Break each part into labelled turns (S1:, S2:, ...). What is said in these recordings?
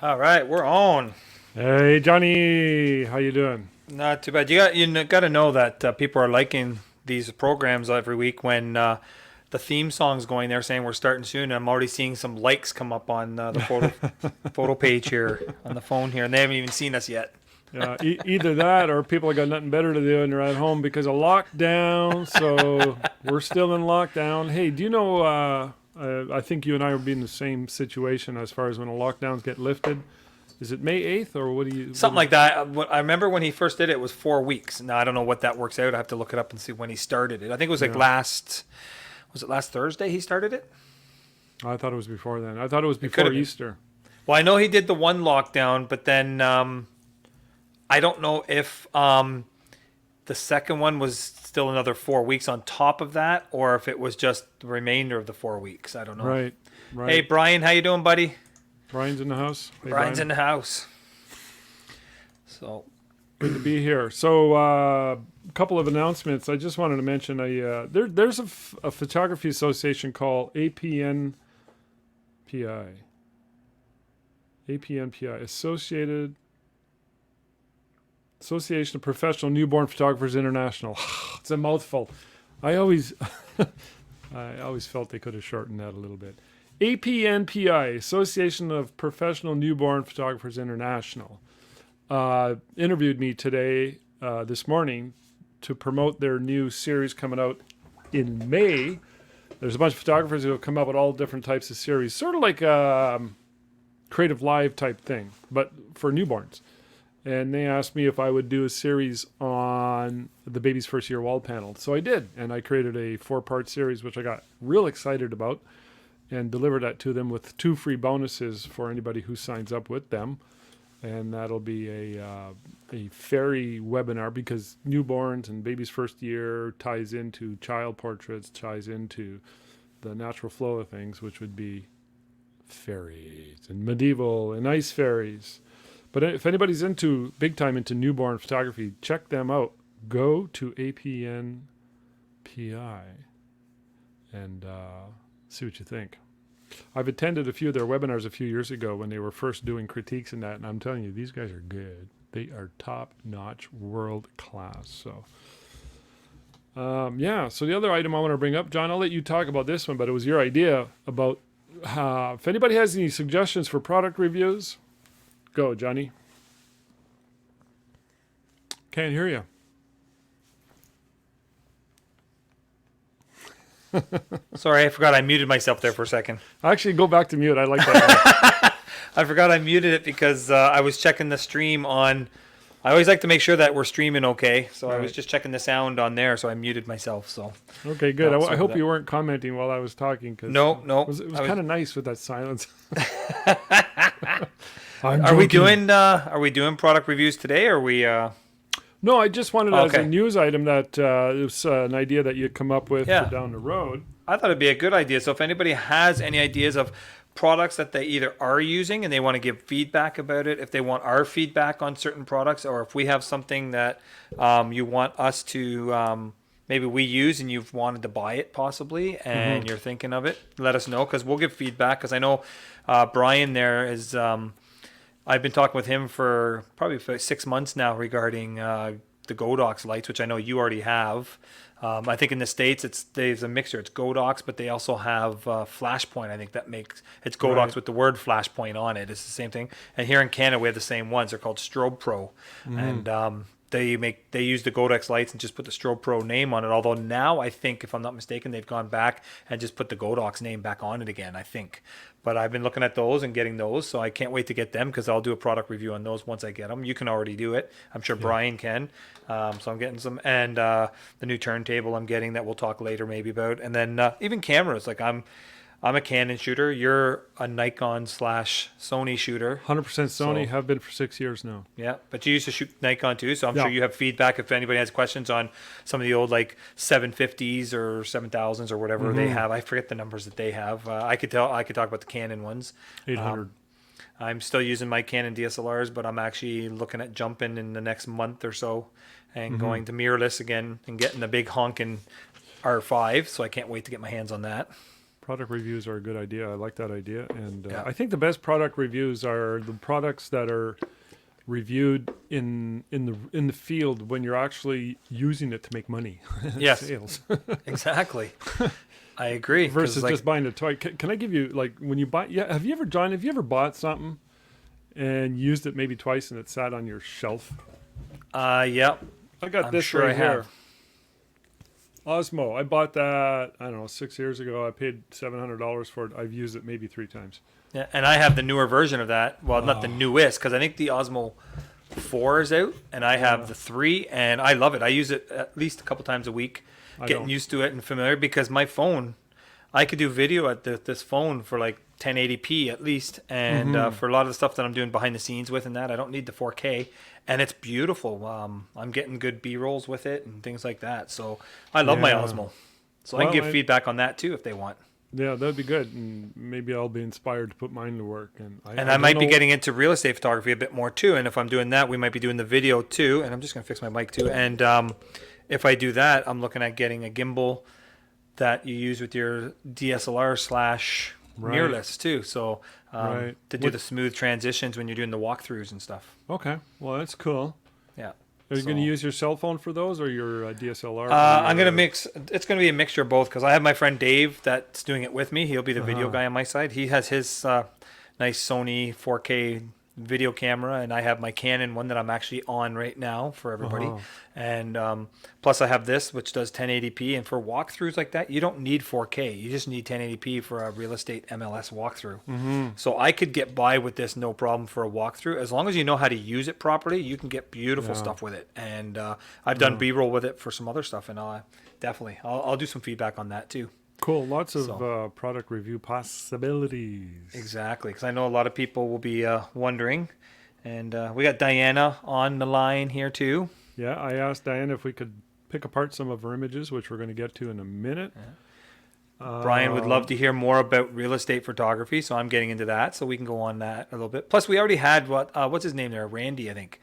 S1: All right, we're on.
S2: Hey Johnny, how you doing?
S1: Not too bad. You got to know that people are liking these programs every week when the theme song's going. They're saying we're starting soon. I'm already seeing some likes come up on the photo page here on the phone here, and they haven't even seen us yet.
S2: Either that or people have got nothing better to do and they're at home because of lockdown. So we're still in lockdown. Hey, do you know? I think you and I will be in the same situation as far as when the lockdowns get lifted. Is it May 8th or what do you?
S1: Something like that. I remember when he first did it, it was 4 weeks. Now I don't know what that works out. I have to look it up and see when he started it. I think it was like
S2: Yeah.
S1: was it last Thursday he started it?
S2: I thought it was before then. I thought it was before Easter.
S1: Well, I know he did the one lockdown, but then I don't know if the second one was still another 4 weeks on top of that, or if it was just the remainder of the 4 weeks. I don't know.
S2: Right.
S1: Hey, Brian, how you doing, buddy?
S2: Brian's in the house. Hey,
S1: Brian's
S2: Brian.
S1: in the house. So
S2: Good to be here. So, a couple of announcements. I just wanted to mention there's a photography association called APNPI. APNPI, Association of Professional Newborn Photographers International. It's a mouthful. I always felt they could have shortened that a little bit. APNPI, Association of Professional Newborn Photographers International, interviewed me this morning, to promote their new series coming out in May. There's a bunch of photographers who have come up with all different types of series, sort of like a Creative Live type thing, but for newborns. And they asked me if I would do a series on the baby's first year wall panel. So I did, and I created a 4-part series, which I got real excited about, and delivered that to them with 2 free bonuses for anybody who signs up with them. And that'll be a fairy webinar, because newborns and baby's first year ties into child portraits, ties into the natural flow of things, which would be fairies and medieval and ice fairies. But if anybody's big time into newborn photography, check them out. Go to APNPI and see what you think. I've attended a few of their webinars a few years ago when they were first doing critiques and that, and I'm telling you, these guys are good. They are top-notch, world-class. So, So the other item I want to bring up, John, I'll let you talk about this one, but it was your idea about if anybody has any suggestions for product reviews, go, Johnny. Can't hear you.
S1: sorry, I forgot I muted myself there for a second.
S2: Actually, go back to mute. I like that.
S1: I forgot I muted it because I was checking the stream on. I always like to make sure that we're streaming okay, so I was just checking the sound on there, so I muted myself. So
S2: okay, good. I hope you weren't commenting while I was talking, because
S1: no,
S2: it was kind of nice with that silence.
S1: Are we doing product reviews today, or are we?
S2: No, I just wanted as a news item that it was an idea that you'd come up with for down the road.
S1: I thought it'd be a good idea. So if anybody has any ideas of products that they either are using and they want to give feedback about it, if they want our feedback on certain products, or if we have something that you want us to maybe we use and you've wanted to buy it possibly and you're thinking of it, let us know, because we'll give feedback. Because I know Brian there is I've been talking with him for probably 6 months now regarding the Godox lights, which I know you already have. I think in the States there's a mixture. It's Godox, but they also have Flashpoint. I think that makes it's Godox with the word Flashpoint on it. It's the same thing. And here in Canada we have the same ones. They're called Strobe Pro, and they use the Godox lights and just put the Strobe Pro name on it. Although now I think, if I'm not mistaken, they've gone back and just put the Godox name back on it again, I think. But I've been looking at those and getting those, so I can't wait to get them, because I'll do a product review on those once I get them. You can already do it. I'm sure Brian can. So I'm getting some. And the new turntable I'm getting that we'll talk later maybe about. And then even cameras. Like I'm a Canon shooter. You're a Nikon/Sony shooter.
S2: 100% Sony, have been for 6 years now.
S1: Yeah, but you used to shoot Nikon too, so I'm sure you have feedback if anybody has questions on some of the old like 750s or 7000s or whatever they have. I forget the numbers that they have. I could talk about the Canon ones.
S2: 800.
S1: I'm still using my Canon DSLRs, but I'm actually looking at jumping in the next month or so and going to mirrorless again and getting the big honking R5. So I can't wait to get my hands on that.
S2: Product reviews are a good idea. I like that idea, and
S1: Yeah.
S2: I think the best product reviews are the products that are reviewed in the field when you're actually using it to make money.
S1: Yes.
S2: Sales
S1: Exactly. I agree. 'cause,
S2: versus
S1: like,
S2: just buying a toy. Can I give you like when you buy? Yeah, have you ever, John? Have you ever bought something and used it maybe twice and it sat on your shelf?
S1: yeah.
S2: I got
S1: I'm
S2: this
S1: sure
S2: right
S1: I
S2: here.
S1: have.
S2: Osmo. I bought that, I don't know, 6 years ago. I paid $700 for it. I've used it maybe 3 times.
S1: Yeah, and I have the newer version of that. Well, not the newest, because I think the Osmo 4 is out, and I have the 3, and I love it. I use it at least a couple times a week, getting
S2: don't.
S1: used to it and familiar, because my phone, I could do video at this phone for like 1080p at least, and for a lot of the stuff that I'm doing behind the scenes with and that, I don't need the 4K, and it's beautiful. I'm getting good B-rolls with it and things like that, so I love my
S2: Yeah.
S1: Osmo. So I can give feedback on that too if they want.
S2: Yeah, that'd be good. And maybe I'll be inspired to put mine to work. And I
S1: I
S2: don't
S1: might be
S2: know-
S1: getting into real estate photography a bit more too. And if I'm doing that, we might be doing the video too. And I'm just going to fix my mic too. And if I do that, I'm looking at getting a gimbal that you use with your DSLR slash
S2: Right.
S1: mirrorless too. So
S2: Right.
S1: to do the smooth transitions when you're doing the walkthroughs and stuff.
S2: Okay, well, that's cool.
S1: Yeah.
S2: Are you going to
S1: So-
S2: use your cell phone for those or your DSLR?
S1: I'm going to mix. It's going to be a mixture of both because I have my friend Dave that's doing it with me. He'll be the video guy on my side. He has his nice Sony 4K video camera, and I have my Canon one that I'm actually on right now for everybody. And plus, I have this which does 1080p. And for walkthroughs like that, you don't need 4K. You just need 1080p for a real estate MLS walkthrough. So I could get by with this no problem for a walkthrough as long as you know how to use it properly. You can get beautiful stuff with it. And I've done B-roll with it for some other stuff, and I'll do some feedback on that too.
S2: Cool, lots of product review possibilities.
S1: Exactly, because I know a lot of people will be wondering. And we got Diana on the line here too.
S2: Yeah, I asked Diane if we could pick apart some of her images, which we're going to get to in a minute.
S1: Brian would love to hear more about real estate photography, so I'm getting into that, so we can go on that a little bit. Plus, we already had what's his name there, Randy, I think.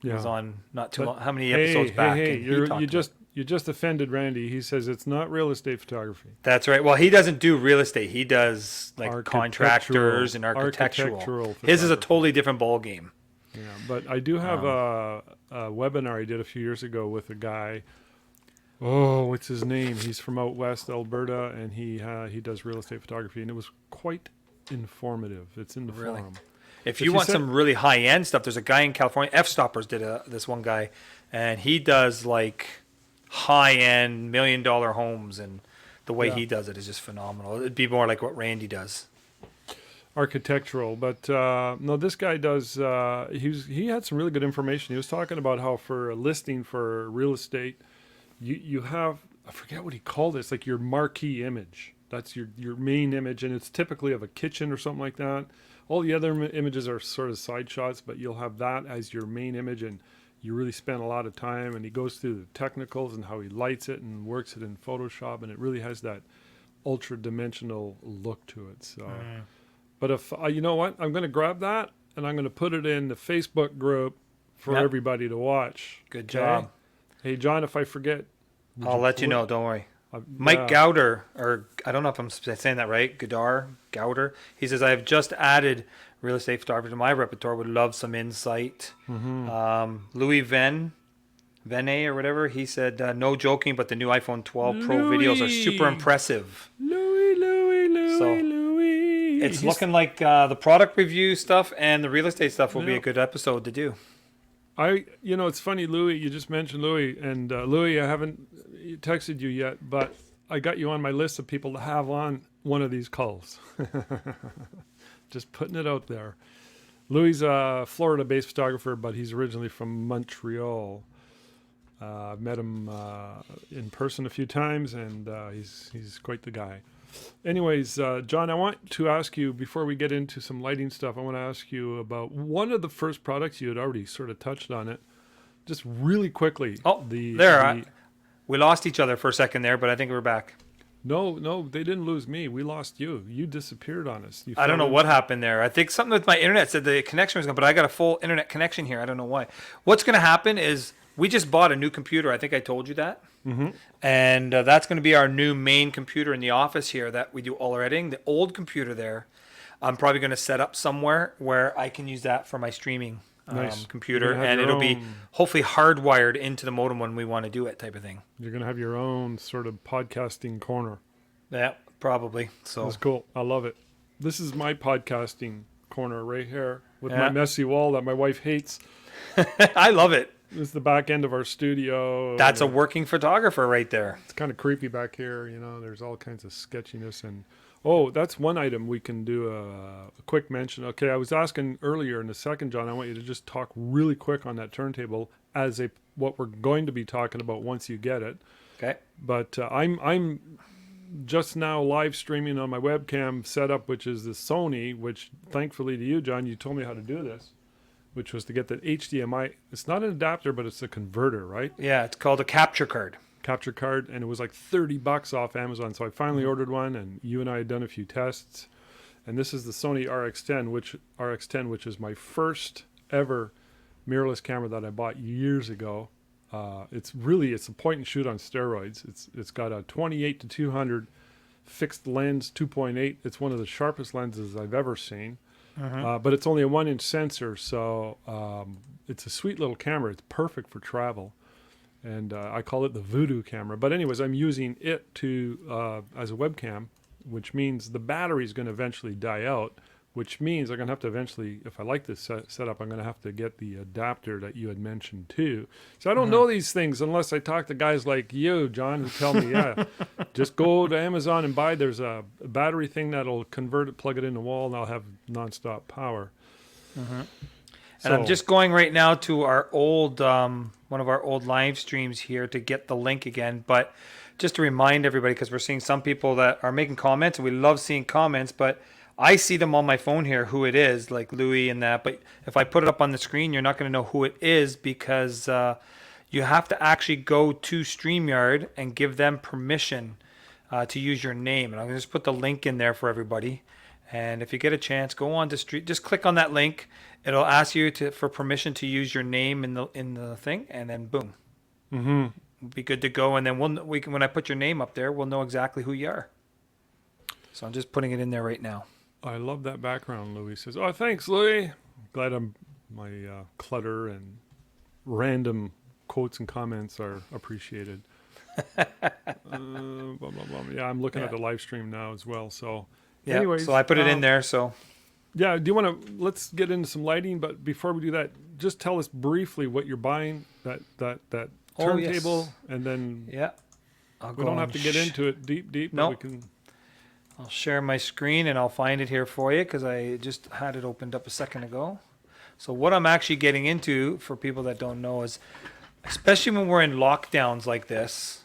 S1: He was on not too long. How many episodes back?
S2: Hey,
S1: and he
S2: you
S1: talked about
S2: you just offended Randy. He says it's not real estate photography.
S1: That's right. Well, he doesn't do real estate. He does like
S2: Architectural-
S1: contractors and architectural.
S2: architectural
S1: His is a
S2: photography.
S1: totally different ball game.
S2: Yeah, but I do have a webinar I did a few years ago with a guy. Oh, what's his name? He's from out west, Alberta, and he does real estate photography, and it was quite informative. It's in the
S1: Really?
S2: forum.
S1: If
S2: you
S1: you want
S2: said-
S1: some really high end stuff, there's a guy in California. F Stoppers did this one guy, and he does like high end $1 million homes, and the way he does it is just phenomenal. It'd be more like what Randy does.
S2: Architectural, but no, this guy does. He had some really good information. He was talking about how for a listing for real estate, you have, I forget what he called it. It's like your marquee image. That's your main image, and it's typically of a kitchen or something like that. All the other images are sort of side shots, but you'll have that as your main image, and you really spend a lot of time. And he goes through the technicals and how he lights it and works it in Photoshop, and it really has that ultra dimensional look to it. So. But if you know what, I'm going to grab that and I'm going to put it in the Facebook group for everybody to watch.
S1: Good
S2: Okay?
S1: job.
S2: Hey, John, if I forget,
S1: I'll let you know. Don't worry.
S2: yeah.
S1: Mike Gowder, or I don't know if I'm saying that right. Gowder. He says, I have just added real estate photography to my repertoire. Would love some insight. Louis Vene or whatever. He said, no joking, but the new iPhone 12 Pro videos are super impressive.
S2: Louis.
S1: It's looking like the product review stuff and the real estate stuff will be a good episode to do.
S2: It's funny, Louis, you just mentioned Louis, and Louis, I haven't texted you yet, but I got you on my list of people to have on one of these calls. Just putting it out there. Louis a Florida-based photographer, but he's originally from Montreal. I've met him in person a few times, and he's quite the guy. Anyways, John, I want to ask you, before we get into some lighting stuff, I want to ask you about one of the first products. You had already sort of touched on it. Just really quickly.
S1: We lost each other for a second there, but I think we're back.
S2: No, they didn't lose me. We lost you. You disappeared on us.
S1: I don't know what happened there. I think something with my internet said the connection was gone, but I got a full internet connection here. I don't know why. What's going to happen is we just bought a new computer. I think I told you that. And that's going to be our new main computer in the office here that we do all our editing. The old computer there, I'm probably going to set up somewhere where I can use that for my streaming
S2: Nice.
S1: computer,
S2: You're gonna have
S1: and
S2: your
S1: it'll be
S2: own-
S1: hopefully hardwired into the modem when we want to do it, type of thing.
S2: You're going to have your own sort of podcasting corner.
S1: Yeah, probably. So
S2: That's cool. I love it. This is my podcasting corner right here with
S1: Yeah.
S2: my messy wall that my wife hates.
S1: I love it.
S2: This is the back end of our studio.
S1: That's a working photographer right there.
S2: It's kind of creepy back here. You know, there's all kinds of sketchiness. And oh, that's one item we can do a quick mention. Okay, I was asking earlier in the second, John, I want you to just talk really quick on that turntable as what we're going to be talking about once you get it.
S1: Okay.
S2: But I'm just now live streaming on my webcam setup, which is the Sony, which thankfully to you, John, you told me how to do this, which was to get that HDMI. It's not an adapter, but it's a converter, right?
S1: Yeah, it's called a capture card.
S2: Capture card, and it was like $30 off Amazon. So I finally ordered one, and you and I had done a few tests. And this is the Sony RX10, which is my first ever mirrorless camera that I bought years ago. It's a point and shoot on steroids. It's got a 28 to 200 fixed lens 2.8. It's one of the sharpest lenses I've ever seen. But it's only a 1-inch sensor, so it's a sweet little camera. It's perfect for travel, and I call it the voodoo camera. But anyways, I'm using it as a webcam, which means the battery is going to eventually die out, which means I'm going to have to eventually, if I like this setup, I'm going to have to get the adapter that you had mentioned too. So I don't know these things unless I talk to guys like you, John, who tell me, yeah, just go to Amazon and buy. There's a battery thing that'll convert it, plug it in the wall, and I'll have nonstop power.
S1: And I'm just going right now to our old, one of our old live streams here to get the link again. But just to remind everybody, because we're seeing some people that are making comments, and we love seeing comments, but I see them on my phone here, who it is, like Louis and that. But if I put it up on the screen, you're not going to know who it is because you have to actually go to StreamYard and give them permission to use your name. And I'm going to just put the link in there for everybody. And if you get a chance, go on to Street. Just click on that link. It'll ask you for permission to use your name in the thing, and then boom, we'll be good to go. And then when I put your name up there, we'll know exactly who you are. So I'm just putting it in there right now.
S2: I love that background, Louis says. Oh, thanks, Louis. Glad my clutter and random quotes and comments are appreciated. Blah, blah, blah. Yeah, I'm looking at the live stream now as well. So,
S1: Yeah.
S2: anyways,
S1: So I put it in there. So
S2: yeah, do you want to? Let's get into some lighting, but before we do that, just tell us briefly what you're buying. That
S1: Oh, yes.
S2: turntable, and then
S1: yeah,
S2: we don't have to get into it deep.
S1: No.
S2: But we can.
S1: I'll share my screen and I'll find it here for you because I just had it opened up a second ago. So what I'm actually getting into, for people that don't know, is especially when we're in lockdowns like this,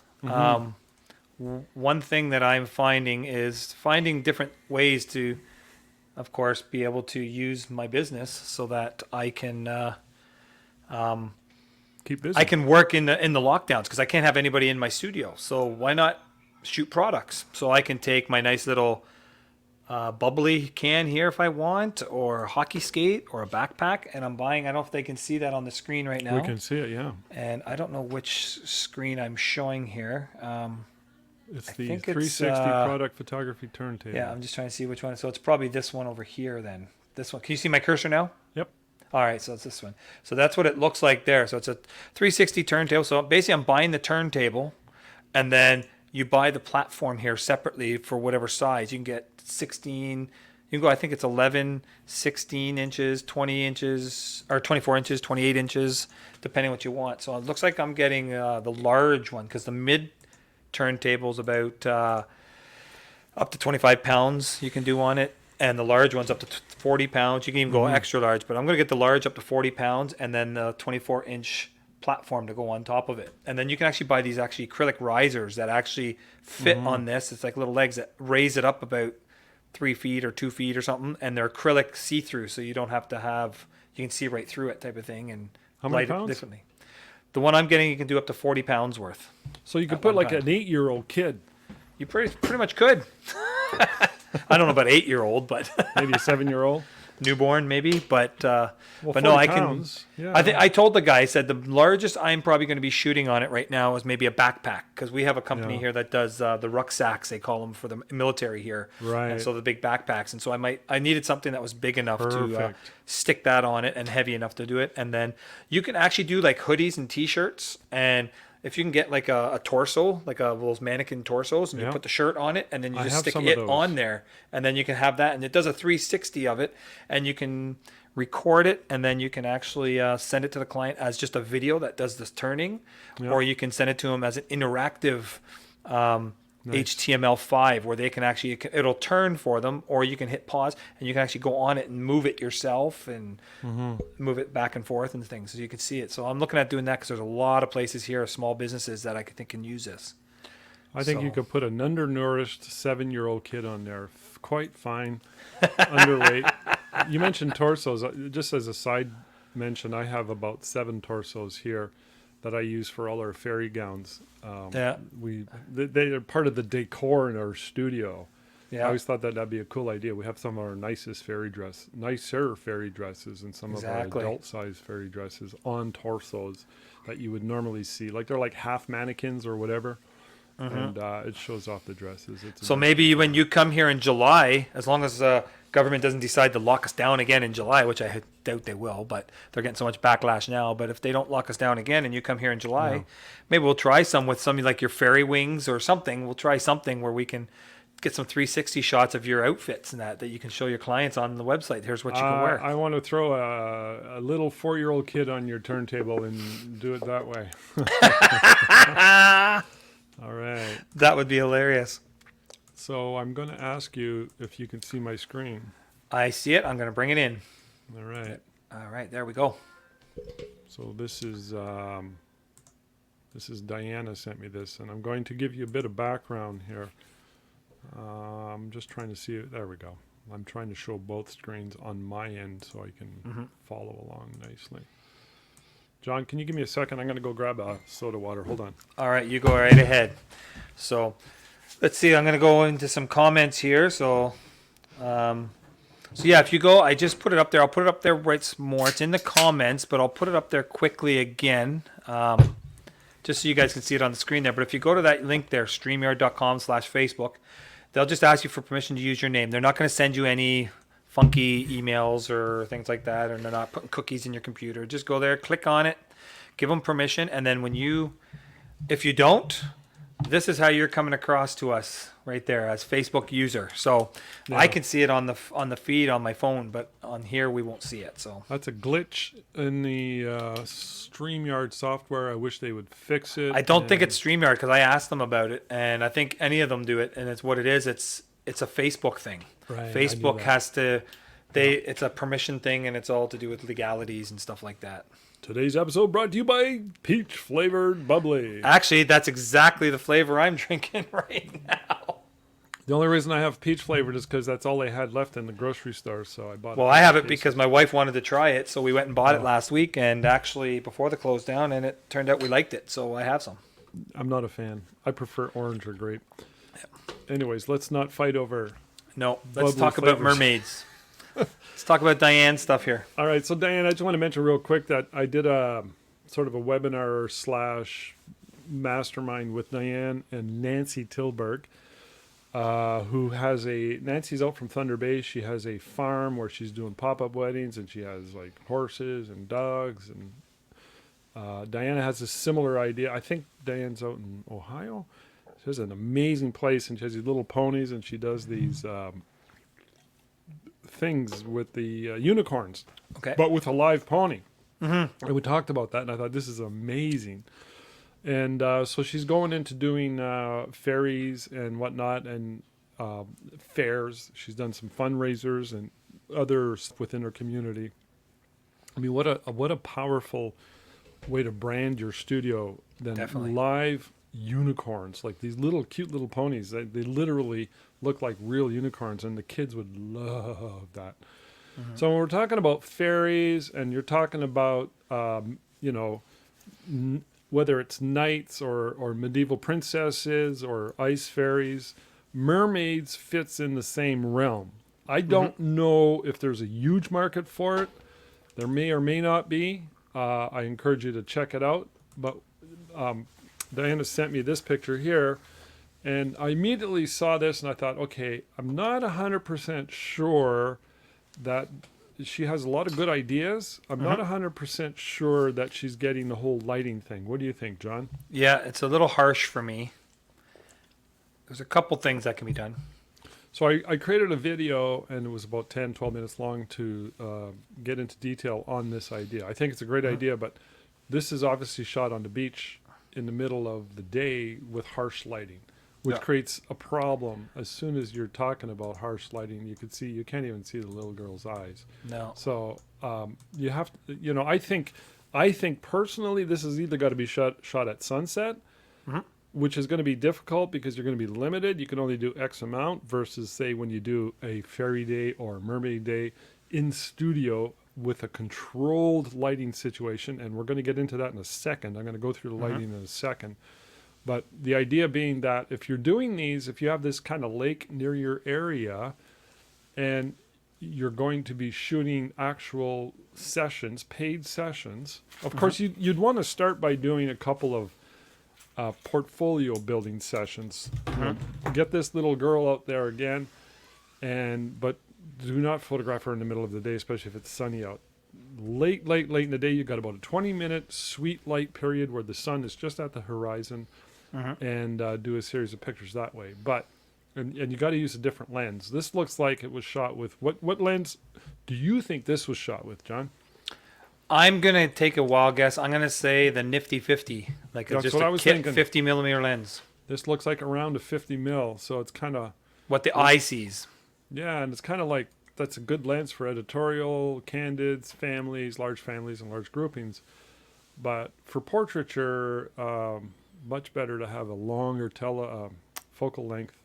S1: one thing that I'm finding is finding different ways to, of course, be able to use my business so that I can
S2: Keep busy.
S1: I can work in the lockdowns because I can't have anybody in my studio. So why not shoot products? So I can take my nice little bubbly can here if I want, or a hockey skate, or a backpack, and I'm buying. I don't know if they can see that on the screen right now.
S2: We can see it, yeah.
S1: And I don't know which screen I'm showing here.
S2: It's
S1: I
S2: the
S1: think it's,
S2: 360 product photography turntable.
S1: Yeah, I'm just trying to see which one. So it's probably this one over here then. This one. Can you see my cursor now?
S2: Yep.
S1: All right, so it's this one. So that's what it looks like there. So it's a 360 turntable. So basically I'm buying the turntable, and then you buy the platform here separately for whatever size. You can get 16, you can go, I think it's 11, 16 inches, 20 inches, or 24 inches, 28 inches, depending what you want. So it looks like I'm getting the large one because the mid turntable is about up to 25 pounds you can do on it. And the large one's up to 40 pounds. You can even go extra large, but I'm going to get the large up to 40 pounds and then the 24-inch platform to go on top of it. And then you can actually buy these acrylic risers that actually fit on this. It's like little legs that raise it up about 3 feet or 2 feet or something. And they're acrylic see-through, so you don't have to have, you can see right through it type of thing and
S2: How many
S1: light it
S2: pounds?
S1: differently. The one I'm getting, you can do up to 40 pounds worth.
S2: So you could
S1: At
S2: put
S1: one
S2: like
S1: time.
S2: an 8-year-old kid,
S1: You pretty much could. I don't know about 8-year-old, but
S2: maybe a 7-year-old.
S1: newborn maybe, but
S2: Well,
S1: but no,
S2: 40
S1: I
S2: pounds,
S1: can.
S2: yeah.
S1: I think I told the guy, I said the largest I'm probably going to be shooting on it right now is maybe a backpack, because we have a company
S2: Yeah.
S1: here that does the rucksacks, they call them, for the military here,
S2: Right.
S1: and so the big backpacks, and so I needed something that was big enough to
S2: Perfect.
S1: stick that on it and heavy enough to do it, and then you can actually do like hoodies and t-shirts, and if you can get like a torso, like those mannequin torsos, and
S2: Yeah.
S1: you put the shirt on it, and then you
S2: I
S1: just
S2: have
S1: stick
S2: some of
S1: it
S2: those.
S1: on there, and then you can have that, and it does a 360 of it, and you can record it, and then you can actually send it to the client as just a video that does this turning,
S2: Yeah.
S1: or you can send it to them as an interactive
S2: Nice.
S1: HTML5 where they can actually, it'll turn for them, or you can hit pause and you can actually go on it and move it yourself and move it back and forth and things so you can see it. So I'm looking at doing that because there's a lot of places here, small businesses that I think can use this.
S2: I think you
S1: So-
S2: could put an undernourished 7-year-old kid on there. Quite fine. Underweight. You mentioned torsos. Just as a side mention, I have about 7 torsos here that I use for all our fairy gowns.
S1: Yeah.
S2: They are part of the decor in our studio. I
S1: Yeah.
S2: always thought that'd be a cool idea. We have some of our nicer fairy dresses and some
S1: Exactly.
S2: of our adult-sized fairy dresses on torsos that you would normally see. Like they're like half mannequins or whatever. And it shows off the dresses.
S1: So maybe when you come here in July, as long as the government doesn't decide to lock us down again in July, which I doubt they will, but they're getting so much backlash now. But if they don't lock us down again and you come here in July,
S2: Yeah.
S1: maybe we'll try some with something like your fairy wings or something. We'll try something where we can get some 360 shots of your outfits and that you can show your clients on the website. Here's what you can wear.
S2: I want to throw a little 4-year-old kid on your turntable and do it that way. All right.
S1: That would be hilarious.
S2: So I'm going to ask you if you can see my screen.
S1: I see it. I'm going to bring it in.
S2: All right.
S1: All right, there we go.
S2: So this is Diana sent me this, and I'm going to give you a bit of background here. I'm just trying to see it. There we go. I'm trying to show both screens on my end so I can follow along nicely. John, can you give me a second? I'm going to go grab a soda water. Hold on.
S1: All right, you go right ahead. So let's see. I'm going to go into some comments here. So yeah, if you go, I just put it up there. I'll put it up there right more. It's in the comments, but I'll put it up there quickly again, just so you guys can see it on the screen there. But if you go to that link there, streamyard.com/Facebook, they'll just ask you for permission to use your name. They're not going to send you any funky emails or things like that, or they're not putting cookies in your computer. Just go there, click on it, give them permission, and then if you don't, this is how you're coming across to us right there as Facebook user. So I can see it on the feed on my phone, but on here we won't see it. So
S2: That's a glitch in the StreamYard software. I wish they would fix it.
S1: I don't think it's StreamYard because I asked them about it, and I think any of them do it, and it's what it is. It's a Facebook thing.
S2: Right, I knew
S1: Facebook
S2: that.
S1: has to. It's a permission thing, and it's all to do with legalities and stuff like that.
S2: Today's episode brought to you by Peach Flavored Bubbly.
S1: Actually, that's exactly the flavor I'm drinking right now.
S2: The only reason I have peach flavored is because that's all they had left in the grocery store, so I bought it.
S1: Well, I have it because my wife wanted to try it, so we went and bought it last week, and actually before the close down, and it turned out we liked it, so I have some.
S2: I'm not a fan. I prefer orange or grape. Anyways, let's not fight over.
S1: No, let's
S2: Bubbly
S1: talk about
S2: flavors.
S1: mermaids. Let's talk about Diane's stuff here.
S2: All right, so Diane, I just want to mention real quick that I did a sort of a webinar / mastermind with Diane and Nancy Tilburg, who has Nancy's out from Thunder Bay. She has a farm where she's doing pop-up weddings, and she has like horses and dogs, and Diana has a similar idea. I think Diane's out in Ohio. She has an amazing place, and she has these little ponies, and she does these things with the unicorns,
S1: Okay.
S2: but with a live pony. And we talked about that, and I thought this is amazing. And so she's going into doing fairies and whatnot, and fairs. She's done some fundraisers and others within her community. I mean, what a powerful way to brand your studio than
S1: Definitely.
S2: live unicorns, like these little cute little ponies. They literally look like real unicorns, and the kids would love that. So when we're talking about fairies, and you're talking about whether it's knights or medieval princesses or ice fairies, mermaids fits in the same realm. I don't know if there's a huge market for it. There may or may not be. I encourage you to check it out. But Diana sent me this picture here, and I immediately saw this and I thought, okay, I'm not 100% sure that she has a lot of good ideas. I'm not 100% sure that she's getting the whole lighting thing. What do you think, John?
S1: Yeah, it's a little harsh for me. There's a couple things that can be done.
S2: So I created a video, and it was about 10, 12 minutes long to get into detail on this idea. I think it's a great idea, but this is obviously shot on the beach in the middle of the day with harsh lighting, which creates a problem. As soon as you're talking about harsh lighting, you can't even see the little girl's eyes.
S1: No.
S2: So you have to, I think personally this has either got to be shot at sunset, which is going to be difficult because you're going to be limited. You can only do X amount versus, say, when you do a fairy day or a mermaid day in studio with a controlled lighting situation. And we're going to get into that in a second. I'm going to go through the lighting in a second. But the idea being that if you're doing these, if you have this kind of lake near your area and you're going to be shooting actual sessions, paid sessions, of course, you'd want to start by doing a couple of portfolio building sessions. Get this little girl out there again, but do not photograph her in the middle of the day, especially if it's sunny out. Late in the day, you've got about a 20-minute sweet light period where the sun is just at the horizon, and do a series of pictures that way. But and you got to use a different lens. This looks like it was shot with what lens do you think this was shot with, John?
S1: I'm going to take a wild guess. I'm going to say the nifty 50, like
S2: That's
S1: just
S2: what I
S1: a
S2: was
S1: kit
S2: thinking.
S1: 50 millimeter lens.
S2: This looks like around a 50 mil, so it's kind of
S1: What the eye sees.
S2: yeah, and it's kind of like that's a good lens for editorial, candids, families, and large groupings. But for portraiture, much better to have a longer focal length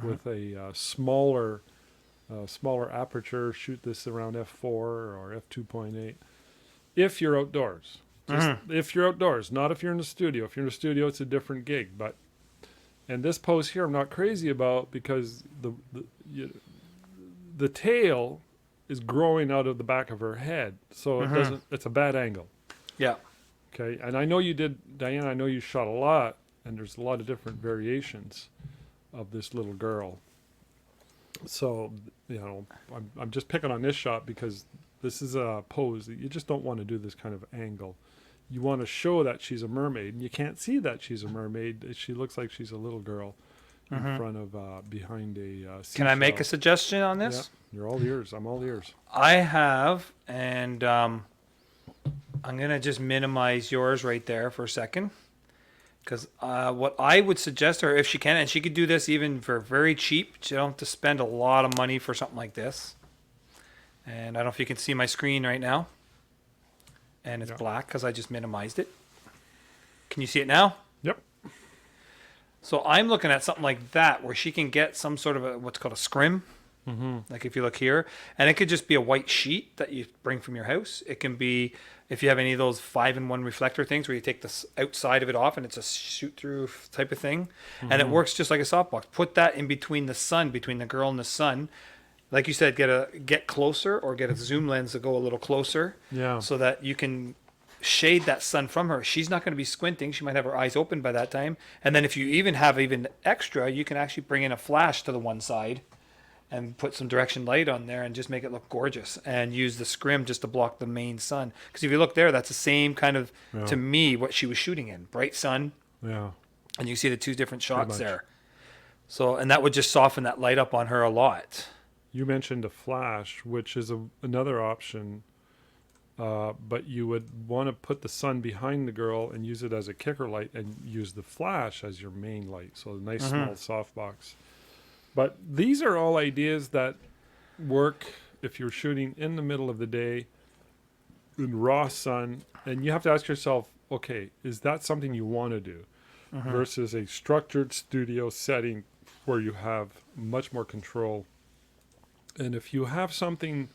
S2: with a smaller aperture. Shoot this around f4 or f2.8 if you're outdoors. If you're outdoors, not if you're in the studio. If you're in the studio, it's a different gig. And this pose here, I'm not crazy about because the tail is growing out of the back of her head, so it doesn't. It's a bad angle.
S1: Yeah.
S2: Okay, and I know you did, Diana. I know you shot a lot, and there's a lot of different variations of this little girl. So I'm just picking on this shot because this is a pose that you just don't want to do this kind of angle. You want to show that she's a mermaid, and you can't see that she's a mermaid. She looks like she's a little girl in front of behind a seashell.
S1: Can I make a suggestion on this?
S2: Yeah, you're all ears. I'm all ears.
S1: I have, and I'm going to just minimize yours right there for a second. Because what I would suggest her, if she can, and she could do this even for very cheap. She don't have to spend a lot of money for something like this. And I don't know if you can see my screen right now. And it's black because I just minimized it. Can you see it now?
S2: Yep.
S1: So I'm looking at something like that where she can get some sort of what's called a scrim. Like if you look here, and it could just be a white sheet that you bring from your house. It can be, if you have any of those 5-in-1 reflector things where you take the outside of it off and it's a shoot through type of thing. And it works just like a softbox. Put that in between the sun, between the girl and the sun. Like you said, get closer or get a zoom lens to go a little closer.
S2: Yeah.
S1: So that you can shade that sun from her. She's not going to be squinting. She might have her eyes open by that time. And then if you even have extra, you can actually bring in a flash to the one side and put some direction light on there and just make it look gorgeous, and use the scrim just to block the main sun. Because if you look there, that's the same kind of, to me, what she was shooting in. Bright sun.
S2: Yeah.
S1: And you see the two different shots there. So, and that would just soften that light up on her a lot.
S2: You mentioned a flash, which is another option, but you would want to put the sun behind the girl and use it as a kicker light and use the flash as your main light. So a nice small softbox. But these are all ideas that work if you're shooting in the middle of the day in raw sun. And you have to ask yourself, okay, is that something you want to do? Versus a structured studio setting where you have much more control. And if you have something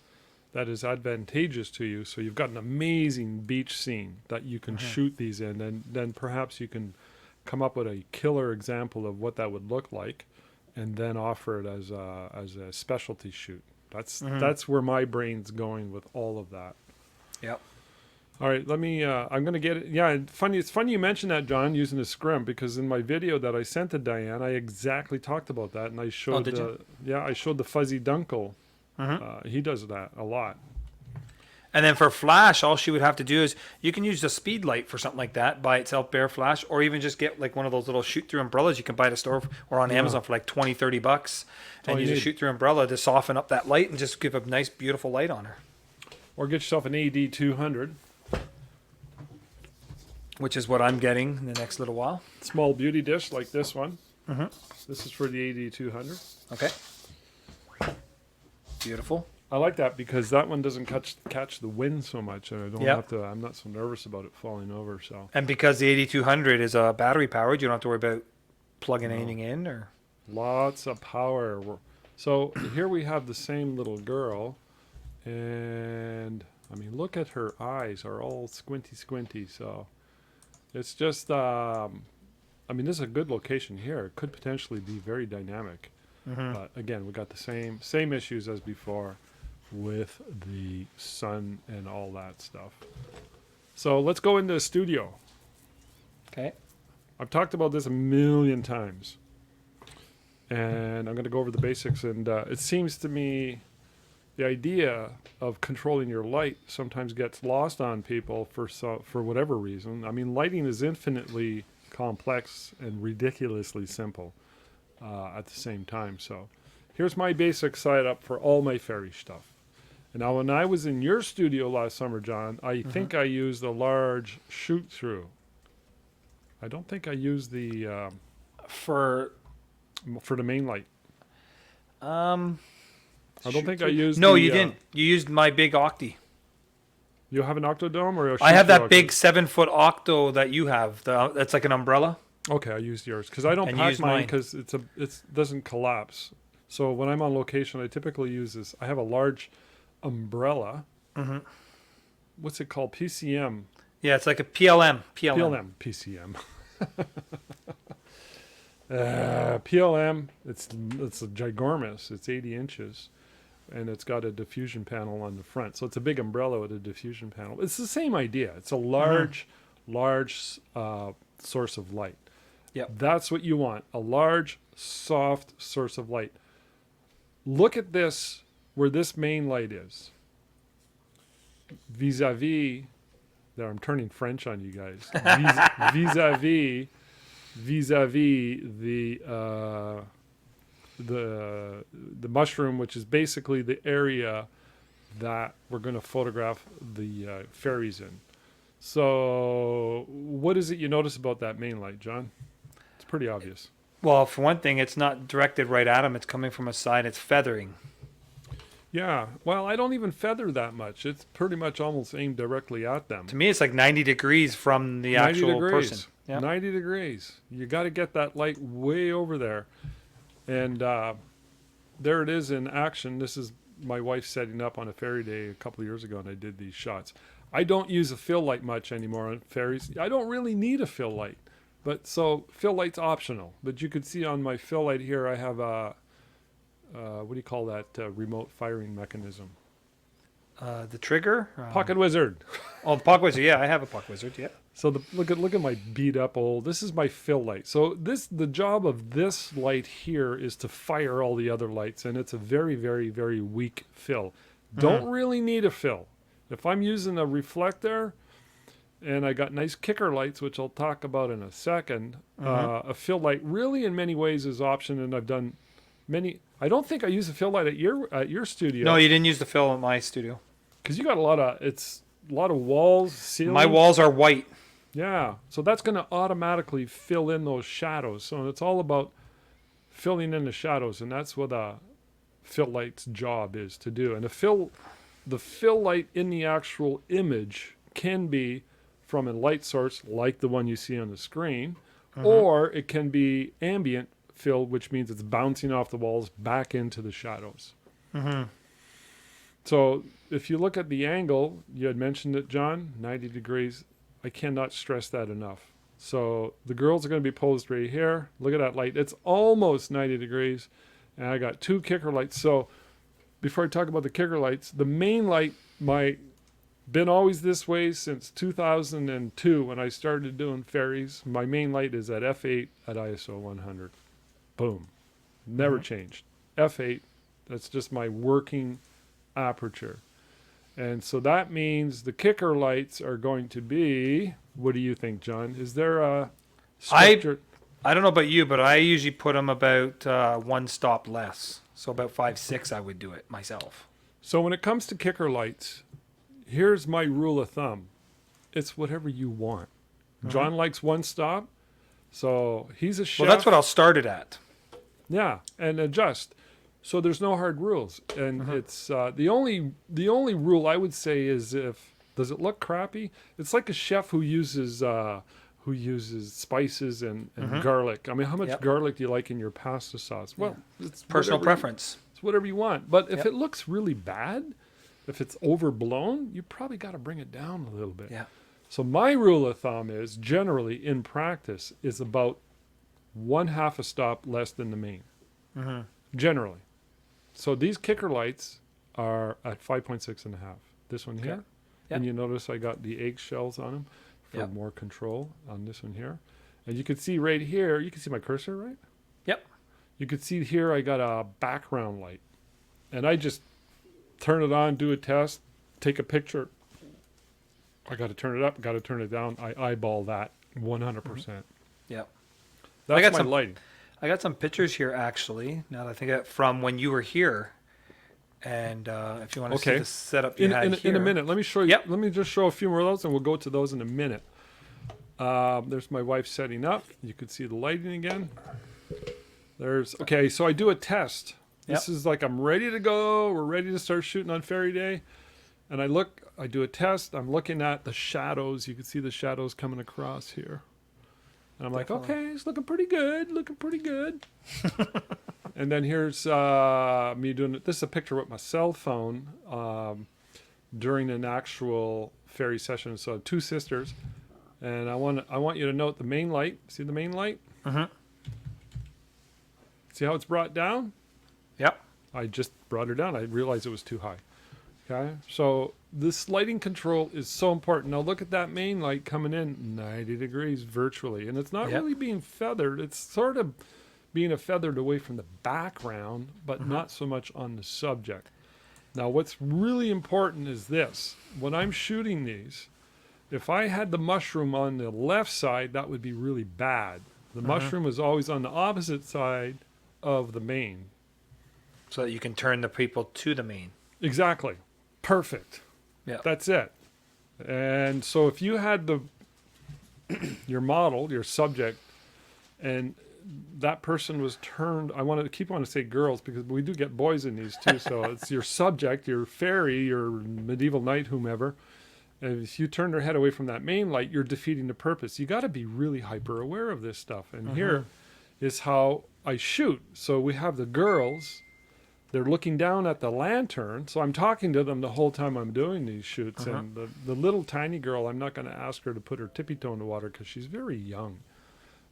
S2: that is advantageous to you, so you've got an amazing beach scene that you can shoot these in, and then perhaps you can come up with a killer example of what that would look like, and then offer it as a specialty shoot. That's where my brain's going with all of that.
S1: Yep.
S2: All right, let me. I'm gonna get it. Yeah, funny. It's funny you mentioned that, John, using a scrim, because in my video that I sent to Diane, I exactly talked about that, and I showed
S1: did you?
S2: I showed the fuzzy dunkel. He does that a lot.
S1: And then for flash, all she would have to do is you can use the speed light for something like that by itself, bare flash, or even just get like one of those little shoot through umbrellas you can buy at a store or on Amazon for like $20-30, and use a shoot through umbrella to soften up that light and just give a nice, beautiful light on her.
S2: Or get yourself an AD 200.
S1: Which is what I'm getting in the next little while.
S2: Small beauty dish like this one. This is for the AD 200.
S1: Okay. Beautiful.
S2: I like that because that one doesn't catch the wind so much, and I don't have to. I'm not so nervous about it falling over. So.
S1: And because the 8200 is battery powered, you don't have to worry about plugging anything in or.
S2: Lots of power. So here we have the same little girl, and I mean, look at her eyes are all squinty. So it's just. I mean, this is a good location here. It could potentially be very dynamic. But again, we got the same issues as before with the sun and all that stuff. So let's go into the studio.
S1: Okay.
S2: I've talked about this a million times, and I'm going to go over the basics. And it seems to me the idea of controlling your light sometimes gets lost on people for whatever reason. I mean, lighting is infinitely complex and ridiculously simple at the same time. So here's my basic setup for all my fairy stuff. And now when I was in your studio last summer, John, I think I used a large shoot through. I don't think I used the for the main light. I don't think I used.
S1: No, you didn't. You used my big Octi.
S2: You have an Octodome or a
S1: I have that
S2: Octo?
S1: big 7-foot Octo that you have. That's like an umbrella.
S2: Okay, I used yours because I don't
S1: And
S2: pack
S1: use
S2: mine
S1: mine.
S2: because it doesn't collapse. So when I'm on location, I typically use this. I have a large umbrella. What's it called? PCM.
S1: Yeah, it's like a PLM.
S2: PCM. PLM. It's a ginormous. It's 80 inches, and it's got a diffusion panel on the front. So it's a big umbrella with a diffusion panel. It's the same idea. It's a large source of light.
S1: Yep.
S2: That's what you want. A large, soft source of light. Look at this, where this main light is. Vis-a-vis, there I'm turning French on you guys. Vis-a-vis the mushroom, which is basically the area that we're going to photograph the fairies in. So what is it you notice about that main light, John? It's pretty obvious.
S1: Well, for one thing, it's not directed right at them. It's coming from a side. It's feathering.
S2: Yeah. Well, I don't even feather that much. It's pretty much almost aimed directly at them.
S1: To me, it's like 90 degrees from the actual person. Yep.
S2: 90 degrees. You got to get that light way over there. And there it is in action. This is my wife setting up on a fairy day a couple of years ago, and I did these shots. I don't use a fill light much anymore on fairies. I don't really need a fill light. But so fill light's optional. But you could see on my fill light here, I have a, what do you call that remote firing mechanism?
S1: The trigger?
S2: Pocket Wizard.
S1: Oh, the Pocket Wizard. Yeah, I have a Pocket Wizard. Yeah.
S2: So look at my beat up old. This is my fill light. So the job of this light here is to fire all the other lights, and it's a very, very, very weak fill. Don't really need a fill. If I'm using a reflector, and I got nice kicker lights, which I'll talk about in a second, a fill light really in many ways is option, and I've done many. I don't think I use a fill light at your studio.
S1: No, you didn't use the fill in my studio.
S2: Because you got a lot of walls, ceilings.
S1: My walls are white.
S2: Yeah, so that's going to automatically fill in those shadows. So it's all about filling in the shadows, and that's what a fill light's job is to do. And the fill light in the actual image can be from a light source like the one you see on the screen, or it can be ambient fill, which means it's bouncing off the walls back into the shadows. So if you look at the angle, you had mentioned it, John, 90 degrees. I cannot stress that enough. So the girls are going to be posed right here. Look at that light. It's almost 90 degrees. And I got two kicker lights. So before I talk about the kicker lights, the main light, been always this way since 2002 when I started doing ferries. My main light is at f8 at ISO 100. Boom. Never changed. f8, that's just my working aperture. And so that means the kicker lights are going to be, what do you think, John? Is there a structure?
S1: I don't know about you, but I usually put them about one stop less. So about 5.6, I would do it myself.
S2: So when it comes to kicker lights, here's my rule of thumb. It's whatever you want. John likes one stop, so he's a chef.
S1: Well, that's what I'll start it at.
S2: Yeah, and adjust. So there's no hard rules, and it's the only rule I would say is does it look crappy? It's like a chef who uses spices and garlic. I mean, how much garlic do you like in your pasta sauce? Well, it's
S1: Personal preference.
S2: It's whatever you want. But if it looks really bad, if it's overblown, you probably got to bring it down a little bit.
S1: Yeah.
S2: So my rule of thumb is generally in practice is about 1/2 a stop less than the main. Generally. So these kicker lights are at 5.6 and a half. This one here.
S1: Yep.
S2: And you notice I got the eggshells on them for more control on this one here. And you can see right here, you can see my cursor, right?
S1: Yep.
S2: You can see here I got a background light. And I just turn it on, do a test, take a picture. I got to turn it up, got to turn it down. I eyeball that 100%.
S1: Yep.
S2: That's
S1: I got
S2: my
S1: some
S2: lighting.
S1: I got some pictures here actually. Now that I think of it, from when you were here, and if you want to see the setup you had here
S2: in a minute, let me show you.
S1: Yep.
S2: Let me just show a few more of those, and we'll go to those in a minute. There's my wife setting up. You can see the lighting again. So I do a test. This is like I'm ready to go. We're ready to start shooting on ferry day. And I do a test. I'm looking at the shadows. You can see the shadows coming across here. And I'm like, okay, it's looking pretty good. And then here's me doing it. This is a picture with my cell phone during an actual ferry session. So 2 sisters. And I want you to note the main light. See the main light? See how it's brought down?
S1: Yep.
S2: I just brought her down. I realized it was too high. Okay, so this lighting control is so important. Now look at that main light coming in 90 degrees virtually. And it's not really being feathered. It's sort of being feathered away from the background, but not so much on the subject. Now what's really important is this. When I'm shooting these, if I had the mushroom on the left side, that would be really bad. The mushroom is always on the opposite side of the main.
S1: So that you can turn the people to the main.
S2: Exactly. Perfect.
S1: Yeah.
S2: That's it. And so if you had your model, your subject, and that person was turned, I want to say girls because we do get boys in these too. So it's your subject, your fairy, your medieval knight, whomever. And if you turn their head away from that main light, you're defeating the purpose. You got to be really hyper aware of this stuff. And here is how I shoot. So we have the girls. They're looking down at the lantern, so I'm talking to them the whole time I'm doing these shoots. And the little tiny girl, I'm not going to ask her to put her tippy toe in the water because she's very young.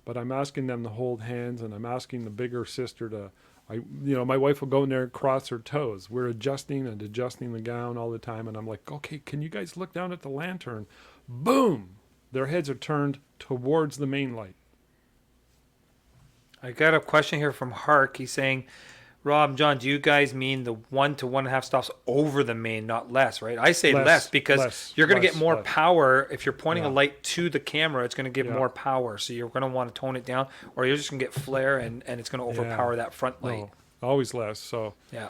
S2: But I'm asking them to hold hands, and I'm asking the bigger sister to, my wife will go in there and cross her toes. We're adjusting and adjusting the gown all the time, and I'm like, okay, can you guys look down at the lantern? Boom! Their heads are turned towards the main light.
S1: I got a question here from Hark. He's saying, Rob and John, do you guys mean the 1 to 1.5 stops over the main, not less, right? I say less because you're going to get more power. If you're pointing a light to the camera, it's going to give more power. So you're going to want to tone it down, or you're just going to get flare and it's going to overpower that front light.
S2: No, always less. So
S1: yeah.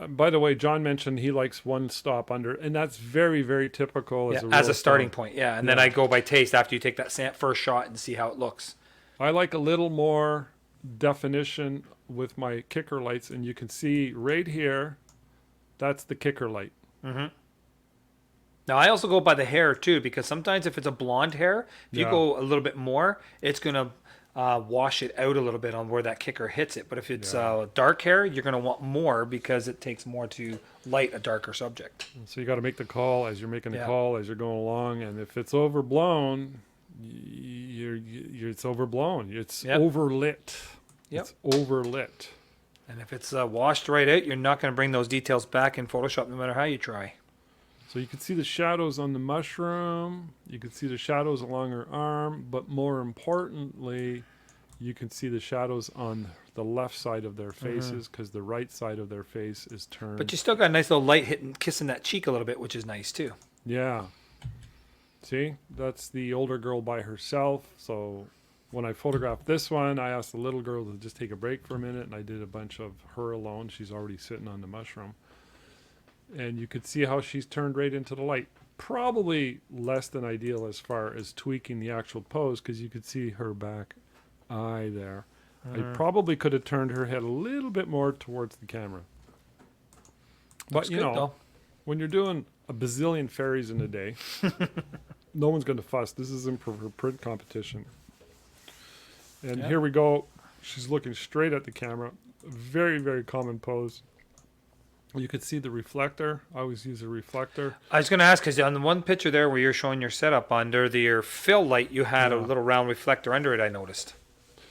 S2: By the way, John mentioned he likes 1 stop under, and that's very, very typical
S1: as a starting point. Yeah, and then I go by taste after you take that first shot and see how it looks. I
S2: like a little more definition with my kicker lights, and you can see right here, that's the kicker light.
S1: Now I also go by the hair too, because sometimes if it's a blonde hair, if you go a little bit more, it's going to wash it out a little bit on where that kicker hits it. But if it's dark hair, you're going to want more because it takes more to light a darker subject.
S2: So you got to make the call as you're making the call as you're going along, and if it's overblown, it's overblown. It's overlit. It's overlit.
S1: And if it's washed right out, you're not going to bring those details back in Photoshop no matter how you try.
S2: So you can see the shadows on the mushroom. You can see the shadows along her arm. But more importantly, you can see the shadows on the left side of their faces because the right side of their face is turned.
S1: But you still got a nice little light hitting, kissing that cheek a little bit, which is nice too.
S2: Yeah. See, that's the older girl by herself. So when I photographed this one, I asked the little girl to just take a break for a minute, and I did a bunch of her alone. She's already sitting on the mushroom. And you could see how she's turned right into the light. Probably less than ideal as far as tweaking the actual pose, because you could see her back eye there. I probably could have turned her head a little bit more towards the camera. But, you know, when you're doing a bazillion fairies in a day, no one's going to fuss. This isn't for print competition. And here we go. She's looking straight at the camera. Very, very common pose. You could see the reflector. I always use a reflector.
S1: I was going to ask, because on the one picture there where you're showing your setup under your fill light, you had a little round reflector under it, I noticed.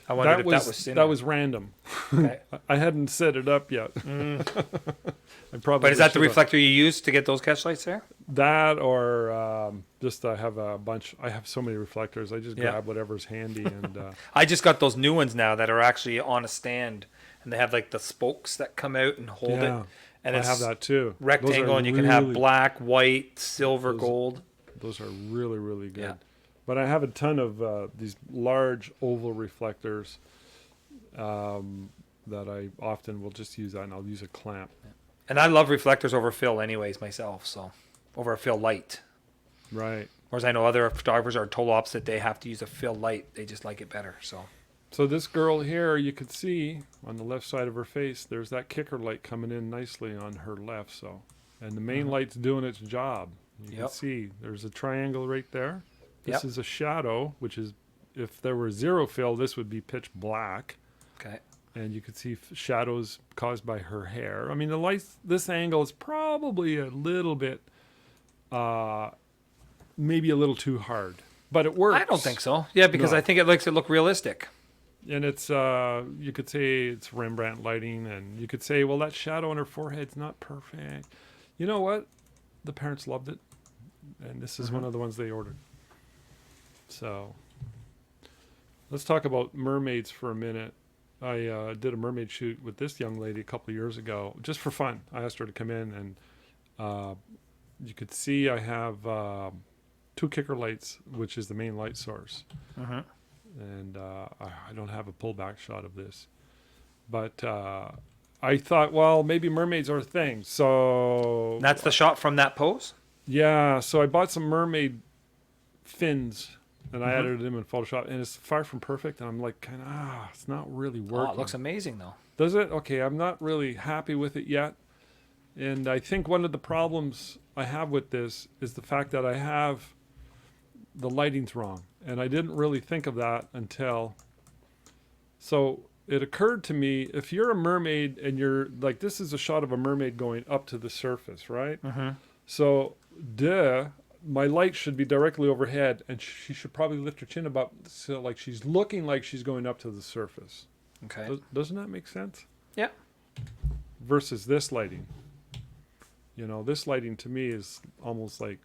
S1: I wondered if that was in
S2: that was random.
S1: Okay.
S2: I hadn't set it up yet. I probably
S1: But is that the
S2: should've.
S1: reflector you use to get those catch lights there?
S2: That or just I have a bunch. I have so many reflectors. I just grab whatever's handy. And
S1: I just got those new ones now that are actually on a stand, and they have like the spokes that come out and hold it. And
S2: I
S1: it's
S2: have that too.
S1: rectangle, and you can have black, white, silver, gold.
S2: Those are really, really good.
S1: Yeah.
S2: But I have a ton of these large oval reflectors that I often will just use that, and I'll use a clamp.
S1: And I love reflectors over fill anyways myself, so over a fill light.
S2: Right.
S1: Whereas I know other photographers are total opposite. They have to use a fill light. They just like it better.
S2: So this girl here, you could see on the left side of her face, there's that kicker light coming in nicely on her left. So, and the main light's doing its job. You can see there's a triangle right there. This is a shadow, which is, if there were zero fill, this would be pitch black.
S1: Okay.
S2: And you could see shadows caused by her hair. I mean, the lights, this angle is probably a little bit, maybe a little too hard, but it works.
S1: I don't think so. Yeah, because I think it makes it look realistic.
S2: And it's, you could say it's Rembrandt lighting, and you could say, well, that shadow on her forehead's not perfect. You know what? The parents loved it, and this is one of the ones they ordered. So let's talk about mermaids for a minute. I did a mermaid shoot with this young lady a couple of years ago, just for fun. I asked her to come in, and you could see I have 2 kicker lights, which is the main light source. And I don't have a pullback shot of this. But I thought, well, maybe mermaids are a thing. So
S1: That's the shot from that pose?
S2: yeah, so I bought some mermaid fins, and I added them in Photoshop, and it's far from perfect. And I'm like, kind of, it's not really working.
S1: Oh, it looks amazing, though.
S2: Does it? Okay, I'm not really happy with it yet. And I think one of the problems I have with this is the fact that I have the lighting's wrong. And I didn't really think of that until... So it occurred to me, if you're a mermaid and you're... Like, this is a shot of a mermaid going up to the surface, right? So, my light should be directly overhead, and she should probably lift her chin about, so like she's looking like she's going up to the surface.
S1: Okay.
S2: Doesn't that make sense?
S1: Yeah.
S2: Versus this lighting. You know, this lighting to me is almost like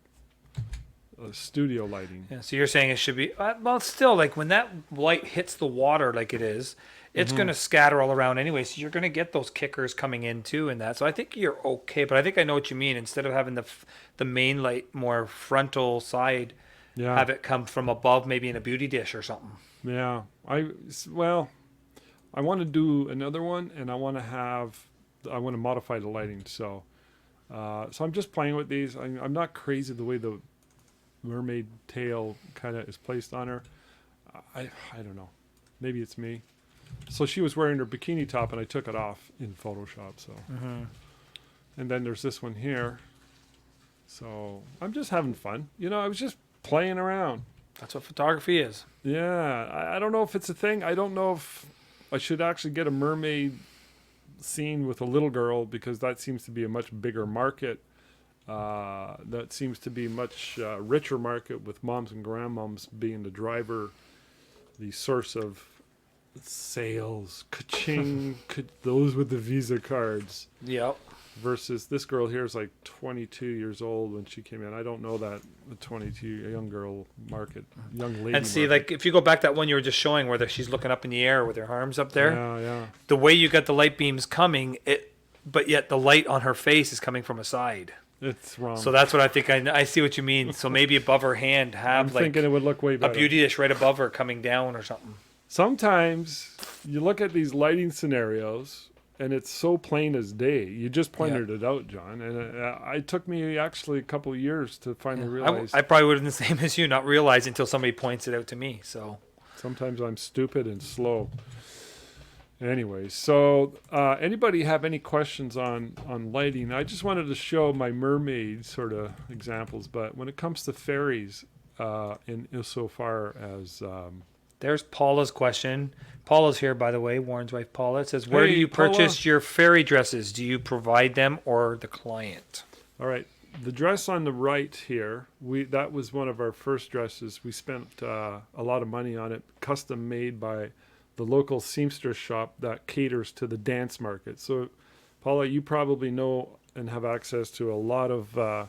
S2: studio lighting.
S1: Yeah, so you're saying it should be, well, still, like when that light hits the water like it is, it's going to scatter all around anyway. So you're going to get those kickers coming in too and that. So I think you're okay. But I think I know what you mean. Instead of having the main light more frontal side, have it come from above, maybe in a beauty dish or something.
S2: Yeah. I want to do another one, and I want to modify the lighting. So I'm just playing with these. I'm not crazy the way the mermaid tail kind of is placed on her. I don't know. Maybe it's me. So she was wearing her bikini top, and I took it off in Photoshop. So, and then there's this one here. So I'm just having fun. You know, I was just playing around.
S1: That's what photography is.
S2: Yeah, I don't know if it's a thing. I don't know if I should actually get a mermaid scene with a little girl, because that seems to be a much bigger market. That seems to be much richer market, with moms and grandmoms being the driver, the source of sales, ka-ching, those with the Visa cards.
S1: Yep.
S2: Versus this girl here is like 22 years old when she came in. I don't know that the 22 young girl market, young lady.
S1: And see,
S2: market.
S1: like if you go back that one you were just showing where she's looking up in the air with her arms up there,
S2: Yeah.
S1: the way you got the light beams coming, but yet the light on her face is coming from a side.
S2: It's wrong.
S1: So that's what I think. I see what you mean. So maybe above her hand
S2: I'm
S1: have like
S2: thinking it would look way
S1: a
S2: better.
S1: beauty dish right above her coming down or something.
S2: Sometimes you look at these lighting scenarios and it's so plain as day. You just pointed it out, John. And it took me actually a couple of years to finally realize.
S1: I probably would have been the same as you, not realize until somebody points it out to me. So
S2: Sometimes I'm stupid and slow. Anyway, so anybody have any questions on lighting? I just wanted to show my mermaid sort of examples, but when it comes to fairies, insofar as
S1: there's Paula's question. Paula's here, by the way, Warren's wife Paula. It says, where do
S2: Hey,
S1: you purchase
S2: Paula.
S1: your fairy dresses? Do you provide them or the client?
S2: all right, the dress on the right here, that was one of our first dresses. We spent a lot of money on it, custom made by the local seamstress shop that caters to the dance market. So, Paula, you probably know and have access to a lot of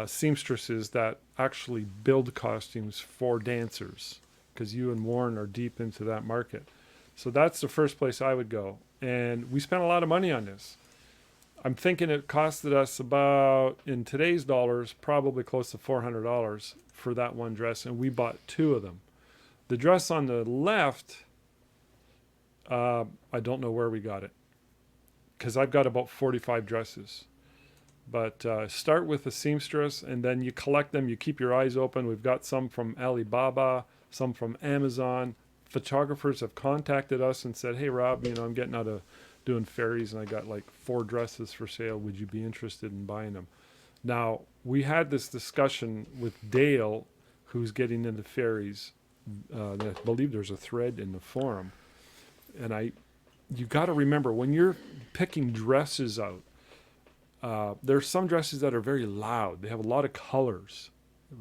S2: seamstresses that actually build costumes for dancers, because you and Warren are deep into that market. So that's the first place I would go. And we spent a lot of money on this. I'm thinking it costed us about, in today's dollars, probably close to $400 for that one dress, and we bought two of them. The dress on the left, I don't know where we got it, because I've got about 45 dresses. But start with the seamstress, and then you collect them. You keep your eyes open. We've got some from Alibaba, some from Amazon. Photographers have contacted us and said, hey, Rob, I'm getting out of doing fairies, and I got like 4 dresses for sale. Would you be interested in buying them? Now, we had this discussion with Dale, who's getting into fairies. I believe there's a thread in the forum. And you got to remember, when you're picking dresses out, there's some dresses that are very loud. They have a lot of colors,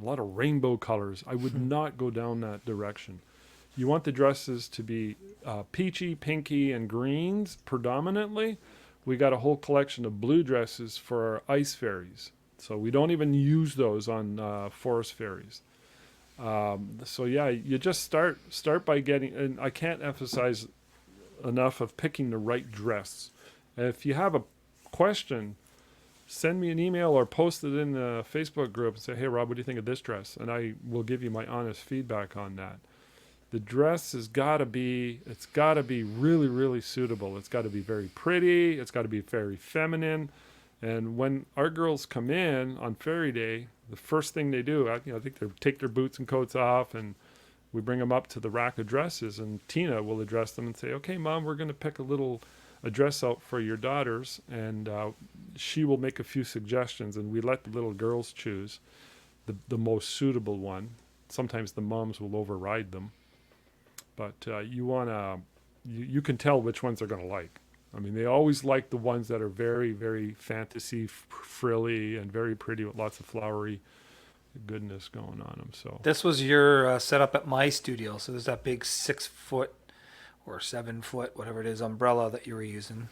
S2: a lot of rainbow colors. I would not go down that direction. You want the dresses to be peachy, pinky, and greens predominantly. We got a whole collection of blue dresses for our ice fairies. So we don't even use those on forest fairies. So yeah, you just start by getting, and I can't emphasize enough of picking the right dress. And if you have a question, send me an email or post it in the Facebook group and say, hey, Rob, what do you think of this dress? And I will give you my honest feedback on that. The dress it's got to be really, really suitable. It's got to be very pretty. It's got to be very feminine. And when our girls come in on Fairy Day, the first thing they do, I think they take their boots and coats off, and we bring them up to the rack of dresses, and Tina will address them and say, okay, Mom, we're going to pick a dress out for your daughters, and she will make a few suggestions, and we let the little girls choose the most suitable one. Sometimes the moms will override them, but you can tell which ones they're going to like. I mean, they always like the ones that are very, very fantasy, frilly, and very pretty with lots of flowery goodness going on them. So
S1: this was your setup at my studio. So there's that big 6 foot or 7 foot, whatever it is, umbrella that you were using.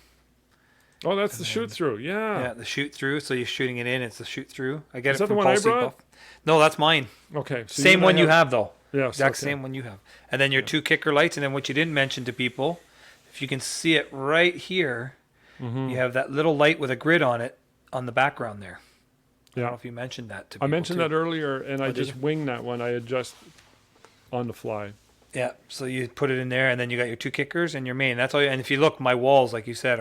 S2: Oh, that's the shoot through. Yeah.
S1: Yeah, the shoot through. So you're shooting it in. It's the shoot through. I get
S2: Is
S1: it
S2: that
S1: from
S2: the one I
S1: Paul
S2: brought?
S1: Seabuff. No, that's mine.
S2: Okay. So
S1: Same one you have though.
S2: Yes.
S1: Exact
S2: Okay.
S1: same one you have. And then your 2 kicker lights. And then what you didn't mention to people, if you can see it right here, you have that little light with a grid on it on the background there. I don't know if you mentioned that to people.
S2: I mentioned
S1: too.
S2: that earlier, and I
S1: did
S2: just winged that one. I adjust on the fly.
S1: Yeah, so you put it in there, and then you got your 2 kickers and your main. That's all. And if you look, my walls, like you said,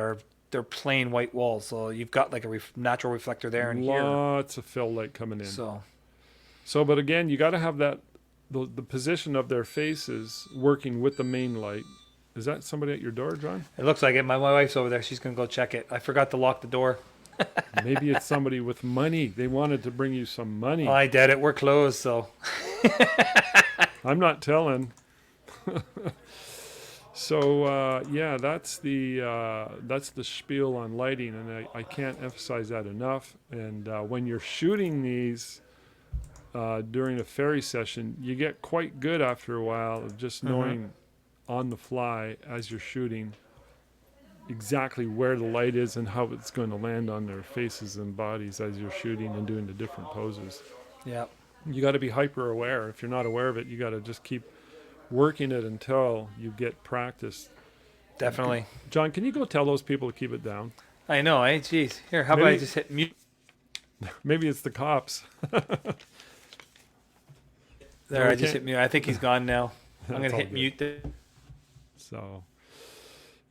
S1: they're plain white walls. So you've got like a natural reflector there and here.
S2: Lots of fill light coming in.
S1: So,
S2: but again, you got to have that the position of their faces working with the main light. Is that somebody at your door, John?
S1: it looks like it. My wife's over there. She's gonna go check it. I forgot to lock the door.
S2: Maybe it's somebody with money. They wanted to bring you some money.
S1: Oh, I did it. We're closed, so.
S2: I'm not telling. So yeah, that's the spiel on lighting, and I can't emphasize that enough. And when you're shooting these during a fairy session, you get quite good after a while of just knowing on the fly as you're shooting exactly where the light is and how it's going to land on their faces and bodies as you're shooting and doing the different poses.
S1: Yeah.
S2: You got to be hyper aware. If you're not aware of it, you got to just keep working it until you get practice.
S1: Definitely.
S2: John, can you go tell those people to keep it down?
S1: I know, eh? Jeez. Here, how about I
S2: Maybe-
S1: just hit mute?
S2: Maybe it's the cops.
S1: There,
S2: we
S1: I just
S2: can't-
S1: hit mute. I think he's gone now. I'm
S2: That's
S1: going to
S2: all
S1: hit
S2: good.
S1: mute.
S2: So,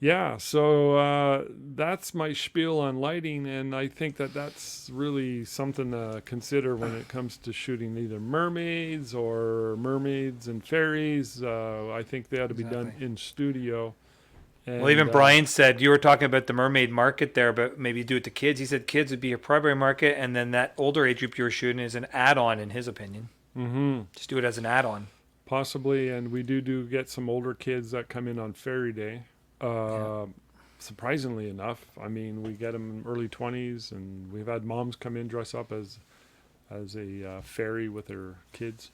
S2: yeah, so that's my spiel on lighting, and I think that that's really something to consider when it comes to shooting either mermaids and fairies. I think they ought to be done
S1: Exactly.
S2: in studio. And,
S1: Well, even Brian said, you were talking about the mermaid market there, but maybe do it to kids. He said kids would be a primary market, and then that older age group you were shooting is an add-on, in his opinion.
S2: Mm-hmm.
S1: Just do it as an add-on.
S2: Possibly, and we do get some older kids that come in on Fairy Day. Surprisingly enough, I mean, we get them in early 20s, and we've had moms come in dress up as a fairy with their kids.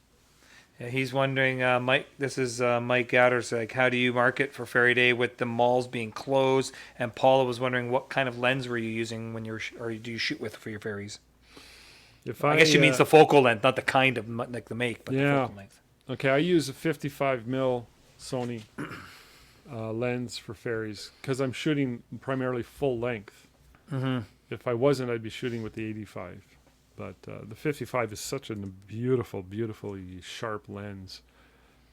S1: Yeah, he's wondering, Mike. This is Mike Gowder's. Like, how do you market for Fairy Day with the malls being closed? And Paula was wondering, what kind of lens were you using when or do you shoot with for your fairies?
S2: If
S1: I guess she means the focal length, not the kind of like the make, but the
S2: Yeah.
S1: focal length.
S2: Okay, I use a 55 mil Sony lens for fairies because I'm shooting primarily full length.
S1: Mm-hmm.
S2: If I wasn't, I'd be shooting with the 85. But the 55 is such a beautifully sharp lens.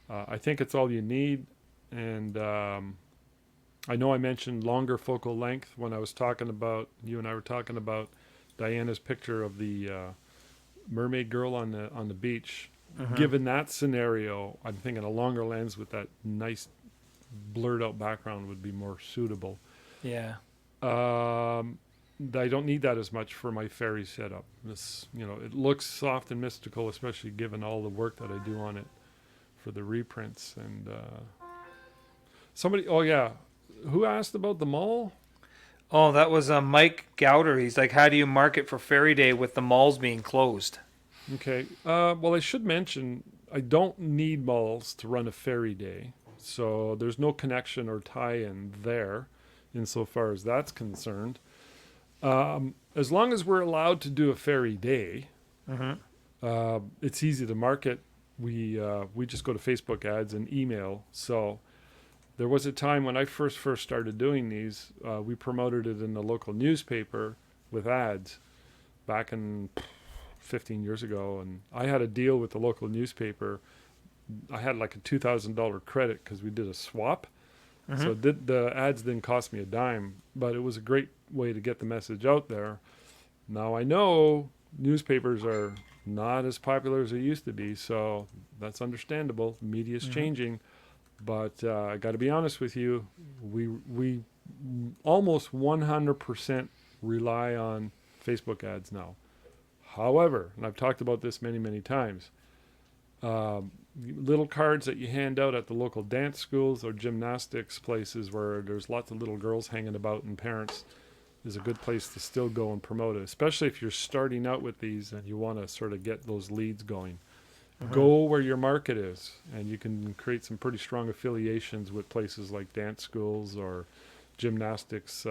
S2: I think it's all you need. And I know I mentioned longer focal length when I was talking about, you and I were talking about Diana's picture of the mermaid girl on the beach.
S1: Mm-hmm.
S2: Given that scenario, I'm thinking a longer lens with that nice blurred out background would be more suitable.
S1: Yeah.
S2: I don't need that as much for my fairy setup. This, it looks soft and mystical, especially given all the work that I do on it for the reprints. And who asked about the mall?
S1: Oh, that was Mike Gowder. He's like, how do you market for Fairy Day with the malls being closed?
S2: Okay. Well, I should mention I don't need malls to run a Fairy Day, so there's no connection or tie-in there, insofar as that's concerned. As long as we're allowed to do a Fairy Day, it's easy to market. We just go to Facebook ads and email. So there was a time when I first started doing these, we promoted it in the local newspaper with ads back in 15 years ago, and I had a deal with the local newspaper. I had like a $2,000 credit because we did a swap. So the ads didn't cost me a dime, but it was a great way to get the message out there. Now I know newspapers are not as popular as they used to be, so that's understandable. The media's changing, but I got to be honest with you, we almost 100% rely on Facebook ads now. However, and I've talked about this many times, little cards that you hand out at the local dance schools or gymnastics places where there's lots of little girls hanging about and parents is a good place to still go and promote it, especially if you're starting out with these and you want to sort of get those leads going. Go where your market is, and you can create some pretty strong affiliations with places like dance schools or gymnastics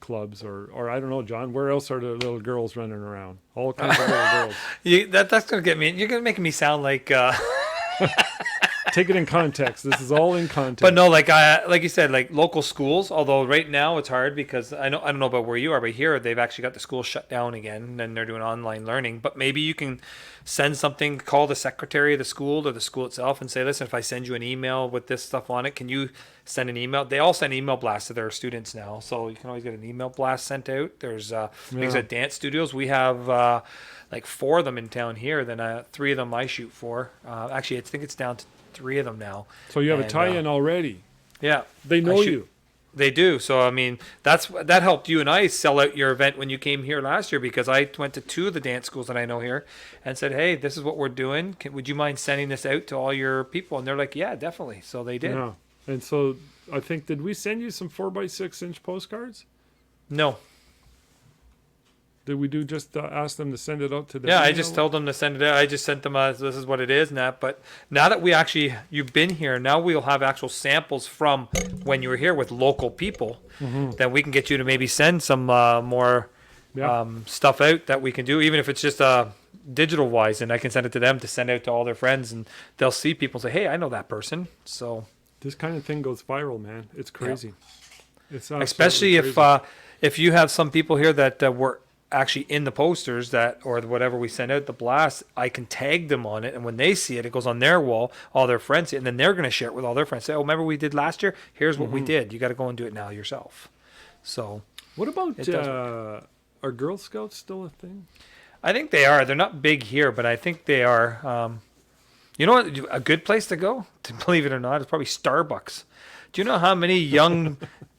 S2: clubs, or I don't know, John, where else are the little girls running around? All kinds of little girls.
S1: That's going to get me. You're going to make me sound like...
S2: Take it in context. This is all in context.
S1: But no, like you said, like local schools. Although right now it's hard because I don't know about where you are, but here they've actually got the schools shut down again, and they're doing online learning. But maybe you can send something, call the secretary of the school or the school itself, and say, listen, if I send you an email with this stuff on it, can you send an email? They all send email blasts to their students now, so you can always get an email blast sent out. There's like I said, dance studios. We have like 4 of them in town here. Then 3 of them I shoot for. Actually, I think it's down to 3 of them now.
S2: So you have a tie-in already.
S1: Yeah.
S2: They know you.
S1: They do. So, I mean, that helped you and I sell out your event when you came here last year, because I went to 2 of the dance schools that I know here and said, hey, this is what we're doing. Would you mind sending this out to all your people? And they're like, yeah, definitely. So they did.
S2: Yeah. And so I think, did we send you some 4x6 inch postcards?
S1: No.
S2: Did we do just ask them to send it out to the
S1: Yeah, I
S2: email?
S1: just told them to send it out. I just sent them this is what it is and that. But now that you've been here, now we'll have actual samples from when you were here with local people. Then we can get you to maybe send some more stuff out that we can do, even if it's just digital wise, and I can send it to them to send out to all their friends, and they'll see people and say, hey, I know that person. So
S2: this kind of thing goes viral, man. It's crazy. It's
S1: especially
S2: crazy.
S1: if you have some people here that were actually in the posters that or whatever we send out the blast, I can tag them on it, and when they see it, it goes on their wall, all their friends see it, and then they're going to share it with all their friends, say, oh, remember we did last year, here's what we did, you got to go and do it now yourself. So
S2: what about are Girl Scouts still a thing?
S1: I think they are. They're not big here, but I think they are. You know what, a good place to go, to believe it or not, is probably Starbucks. Do you know how many young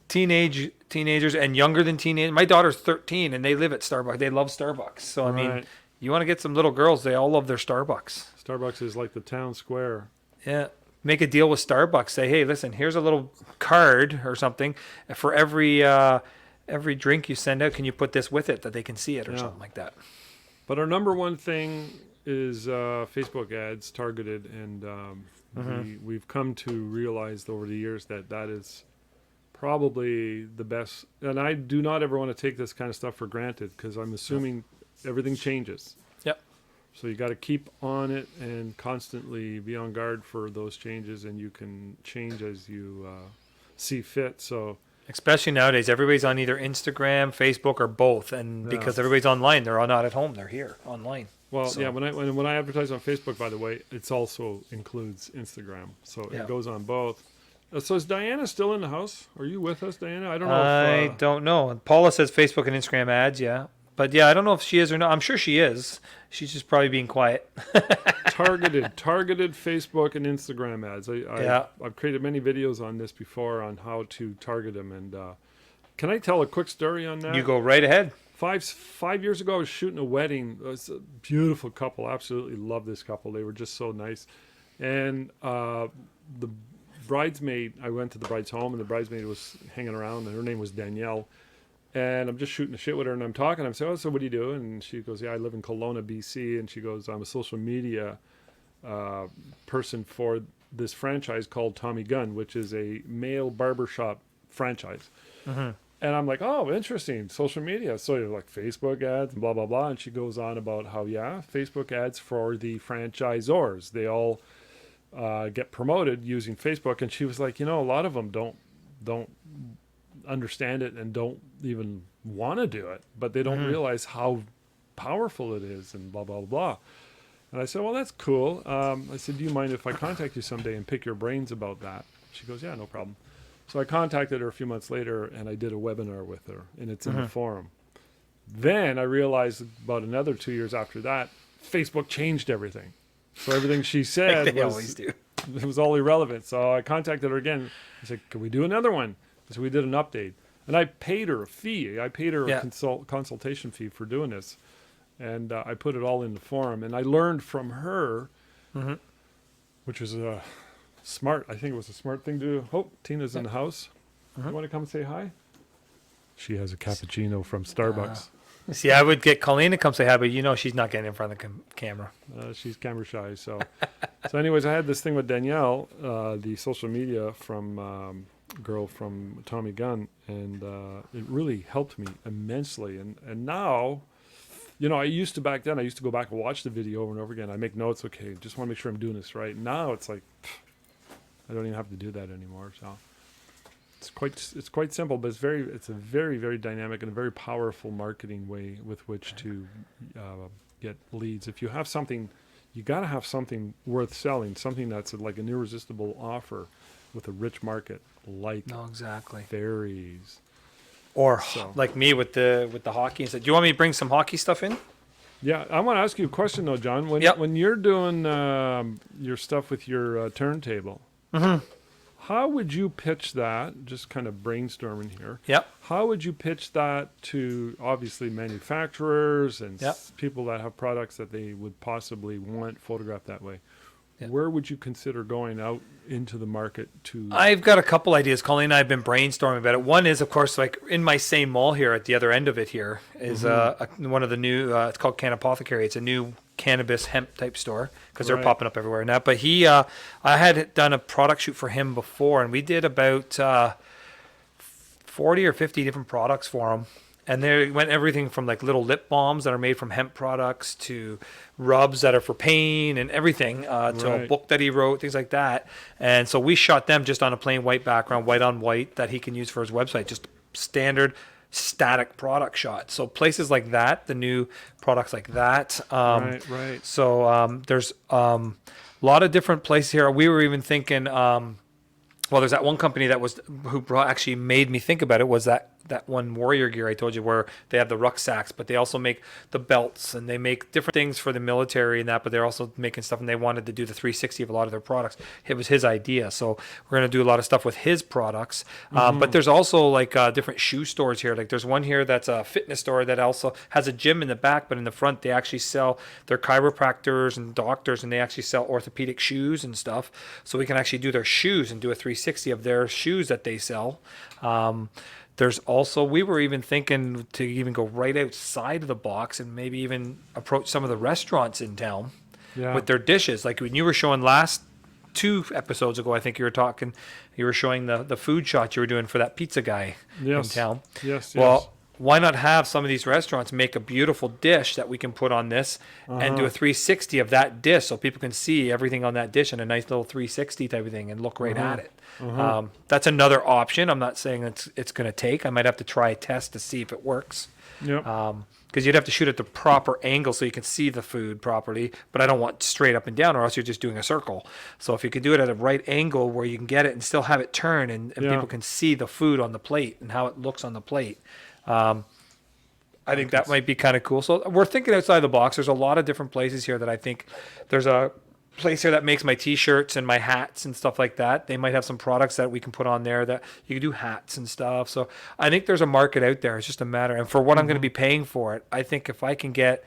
S1: teenagers and younger than teenagers? My daughter's 13 and they live at Starbucks. They love Starbucks. So I mean, you want to get some little girls, they all love their Starbucks.
S2: Starbucks is like the town square.
S1: Yeah. Make a deal with Starbucks. Say, hey, listen, here's a little card or something for every drink you send out. Can you put this with it that they can see it or something like that?
S2: But our number one thing is Facebook ads targeted, and we've come to realize over the years that is probably the best. And I do not ever want to take this kind of stuff for granted, because I'm assuming everything changes.
S1: Yep.
S2: So you got to keep on it and constantly be on guard for those changes, and you can change as you see fit. So
S1: especially nowadays, everybody's on either Instagram, Facebook, or both, and because everybody's online, they're all not at home; they're here online.
S2: Well, so. When I advertise on Facebook, by the way, it's also includes Instagram, so it goes on both. So is Diana still in the house? Are you with us, Diana? I don't know.
S1: I don't know. Paula says Facebook and Instagram ads, yeah. But yeah, I don't know if she is or not. I'm sure she is. She's just probably being quiet.
S2: targeted Facebook and Instagram ads. I've created many videos on this before on how to target them. And can I tell a quick story on that?
S1: You go right ahead.
S2: 5 years ago, I was shooting a wedding. It was a beautiful couple. Absolutely love this couple. They were just so nice. And the bridesmaid, I went to the bride's home, and the bridesmaid was hanging around, and her name was Danielle. And I'm just shooting the shit with her, and I'm talking. I'm saying, oh, so what do you do? And she goes, yeah, I live in Kelowna, BC. And she goes, I'm a social media person for this franchise called Tommy Gun, which is a male barbershop franchise. And I'm like, oh, interesting, social media. So you're like Facebook ads and blah, blah, blah. And she goes on about how, Facebook ads for the franchisors. They all get promoted using Facebook. And she was like, a lot of them don't understand it and don't even want to do it, but they don't realize how powerful it is and blah, blah, blah. And I said, well, that's cool. I said, do you mind if I contact you someday and pick your brains about that? She goes, yeah, no problem. So I contacted her a few months later, and I did a webinar with her, and it's in the forum. Then I realized about another 2 years after that, Facebook changed everything. So everything she said
S1: like they always do.
S2: It was all irrelevant. So I contacted her again. I said, can we do another one? So we did an update. And I paid her a fee. I paid her a consultation fee for doing this. And I put it all in the forum. And I learned from her, which was smart. I think it was a smart thing to do. Oh, Tina's in the house. You want to come say hi? She has a cappuccino from Starbucks.
S1: See, I would get Colleen to come say hi, but she's not getting in front of the camera.
S2: She's camera shy. So anyways, I had this thing with Danielle, the social media from girl from Tommy Gun, and it really helped me immensely. And now, I used to go back and watch the video over and over again. I make notes. Okay, just want to make sure I'm doing this right. Now it's like I don't even have to do that anymore. So it's quite simple, but it's a very, very dynamic and a very powerful marketing way with which to get leads. If you have something, you got to have something worth selling, something that's like an irresistible offer with a rich market, like fairies,
S1: or like me with the hockey. And said, do you want me to bring some hockey stuff in?
S2: Yeah, I want to ask you a question though, John. When you're doing your stuff with your turntable, how would you pitch that? Just kind of brainstorming here.
S1: Yep.
S2: How would you pitch that to obviously manufacturers and people that have products that they would possibly want photographed that way? where would you consider going out into the market to?
S1: I've got a couple ideas. Colleen and I have been brainstorming about it. One is, of course, like in my same mall here at the other end of it here is one of the new, it's called Can Apothecary. It's a new cannabis hemp type store because they're popping up everywhere now. But I had done a product shoot for him before, and we did about 40 or 50 different products for him. And there went everything from like little lip balms that are made from hemp products to rubs that are for pain and everything to a book that he wrote, things like that. And so we shot them just on a plain white background, white on white, that he can use for his website, just standard static product shot. So places like that, the new products like that.
S2: Right.
S1: So there's a lot of different places here. We were even thinking, well, there's that one company that actually made me think about it, was that one Warrior Gear I told you, where they have the rucksacks, but they also make the belts, and they make different things for the military and that, but they're also making stuff, and they wanted to do the 360 of a lot of their products. It was his idea. So we're going to do a lot of stuff with his products. But there's also like different shoe stores here. Like there's one here that's a fitness store that also has a gym in the back, but in the front they actually sell their chiropractors and doctors, and they actually sell orthopedic shoes and stuff. So we can actually do their shoes and do a 360 of their shoes that they sell. There's also, we were even thinking to even go right outside of the box and maybe even approach some of the restaurants in town with their dishes. Like when you were showing last 2 episodes ago, I think you were showing the food shot you were doing for that pizza guy in town. Well, why not have some of these restaurants make a beautiful dish that we can put on this and do a 360 of that dish so people can see everything on that dish in a nice little 360 type of thing and look right at it. That's another option. I'm not saying it's going to take. I might have to try a test to see if it works. Because you'd have to shoot at the proper angle so you can see the food properly, but I don't want straight up and down, or else you're just doing a circle. So if you could do it at a right angle where you can get it and still have it turn and people can see the food on the plate and how it looks on the plate. I think that might be kind of cool. So we're thinking outside the box. There's a lot of different places here that I think there's a place here that makes my t-shirts and my hats and stuff like that. They might have some products that we can put on there that you can do hats and stuff. So I think there's a market out there. It's just a matter. And for what I'm going to be paying for it, I think if I can get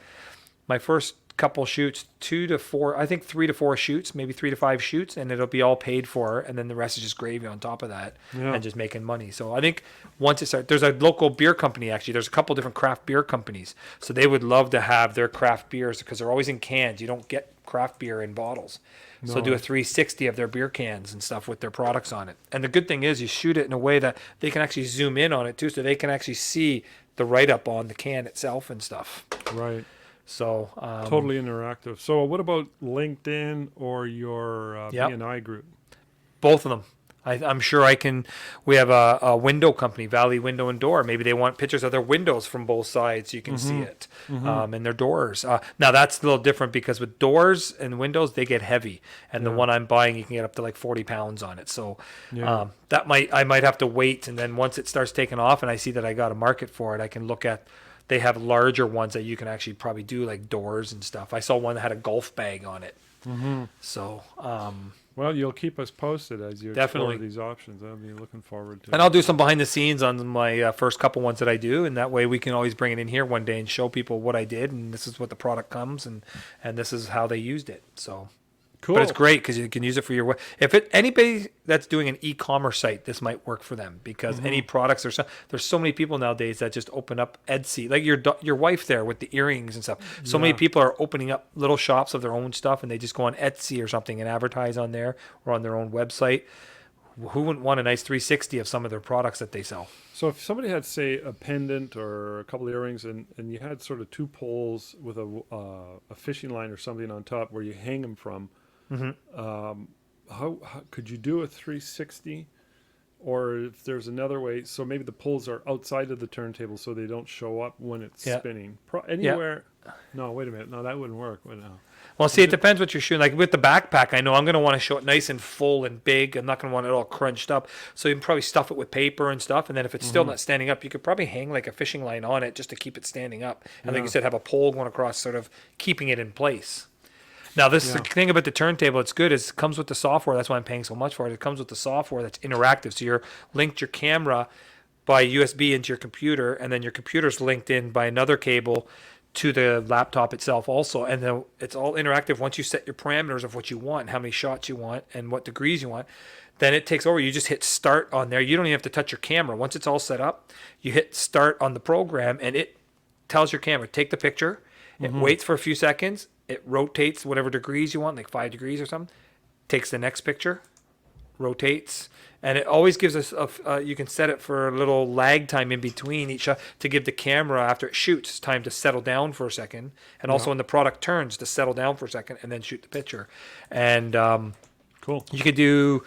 S1: my first couple shoots, 2 to 4, I think 3 to 4 shoots, maybe 3 to 5 shoots, and it'll be all paid for, and then the rest is just gravy on top of that and just making money. So I think once it starts, there's a local beer company, actually. There's a couple different craft beer companies. So they would love to have their craft beers because they're always in cans. You don't get craft beer in bottles. So do a 360 of their beer cans and stuff with their products on it. And the good thing is you shoot it in a way that they can actually zoom in on it too, so they can actually see the write-up on the can itself and stuff.
S2: Right.
S1: So
S2: totally interactive. So what about LinkedIn or your B&I group?
S1: Both of them. I'm sure I can. We have a window company, Valley Window and Door. Maybe they want pictures of their windows from both sides so you can see it, and their doors. Now that's a little different because with doors and windows, they get heavy. And the one I'm buying, you can get up to like 40 pounds on it. So I might have to wait. And then once it starts taking off and I see that I got a market for it, I can look at. They have larger ones that you can actually probably do like doors and stuff. I saw one that had a golf bag on it. So,
S2: well, you'll keep us posted as you explore these options. I'll be looking forward to it.
S1: And I'll do some behind the scenes on my first couple ones that I do, and that way we can always bring it in here one day and show people what I did, and this is what the product comes, and this is how they used it. So.
S2: Cool.
S1: But it's great because you can use it for your anybody that's doing an e-commerce site, this might work for them because any products there's so many people nowadays that just open up Etsy, like your wife there with the earrings and stuff. So many people are opening up little shops of their own stuff, and they just go on Etsy or something and advertise on there or on their own website. Who wouldn't want a nice 360 of some of their products that they sell?
S2: So if somebody had, say, a pendant or a couple of earrings, and you had sort of 2 poles with a fishing line or something on top where you hang them from. How could you do a 360, or if there's another way? So maybe the poles are outside of the turntable so they don't show up when it's spinning. Anywhere? No, wait a minute. No, that wouldn't work.
S1: Well, see, it depends what you're shooting. Like with the backpack, I know I'm going to want to show it nice and full and big. I'm not going to want it all crunched up. So you can probably stuff it with paper and stuff. And then if it's still not standing up, you could probably hang like a fishing line on it just to keep it standing up. And like you said, have a pole going across, sort of keeping it in place. Now, the thing about the turntable, it's good, is it comes with the software. That's why I'm paying so much for it. It comes with the software that's interactive. So you're linked your camera by USB into your computer, and then your computer's linked in by another cable to the laptop itself also, and then it's all interactive. Once you set your parameters of what you want, how many shots you want, and what degrees you want, then it takes over. You just hit start on there. You don't even have to touch your camera. Once it's all set up, you hit start on the program, and it tells your camera, take the picture. It waits for a few seconds. It rotates whatever degrees you want, like 5 degrees or something. Takes the next picture, rotates, and it always gives us you can set it for a little lag time in between each shot to give the camera, after it shoots, time to settle down for a second, and also when the product turns, to settle down for a second and then shoot the picture. And
S2: Cool.
S1: you could do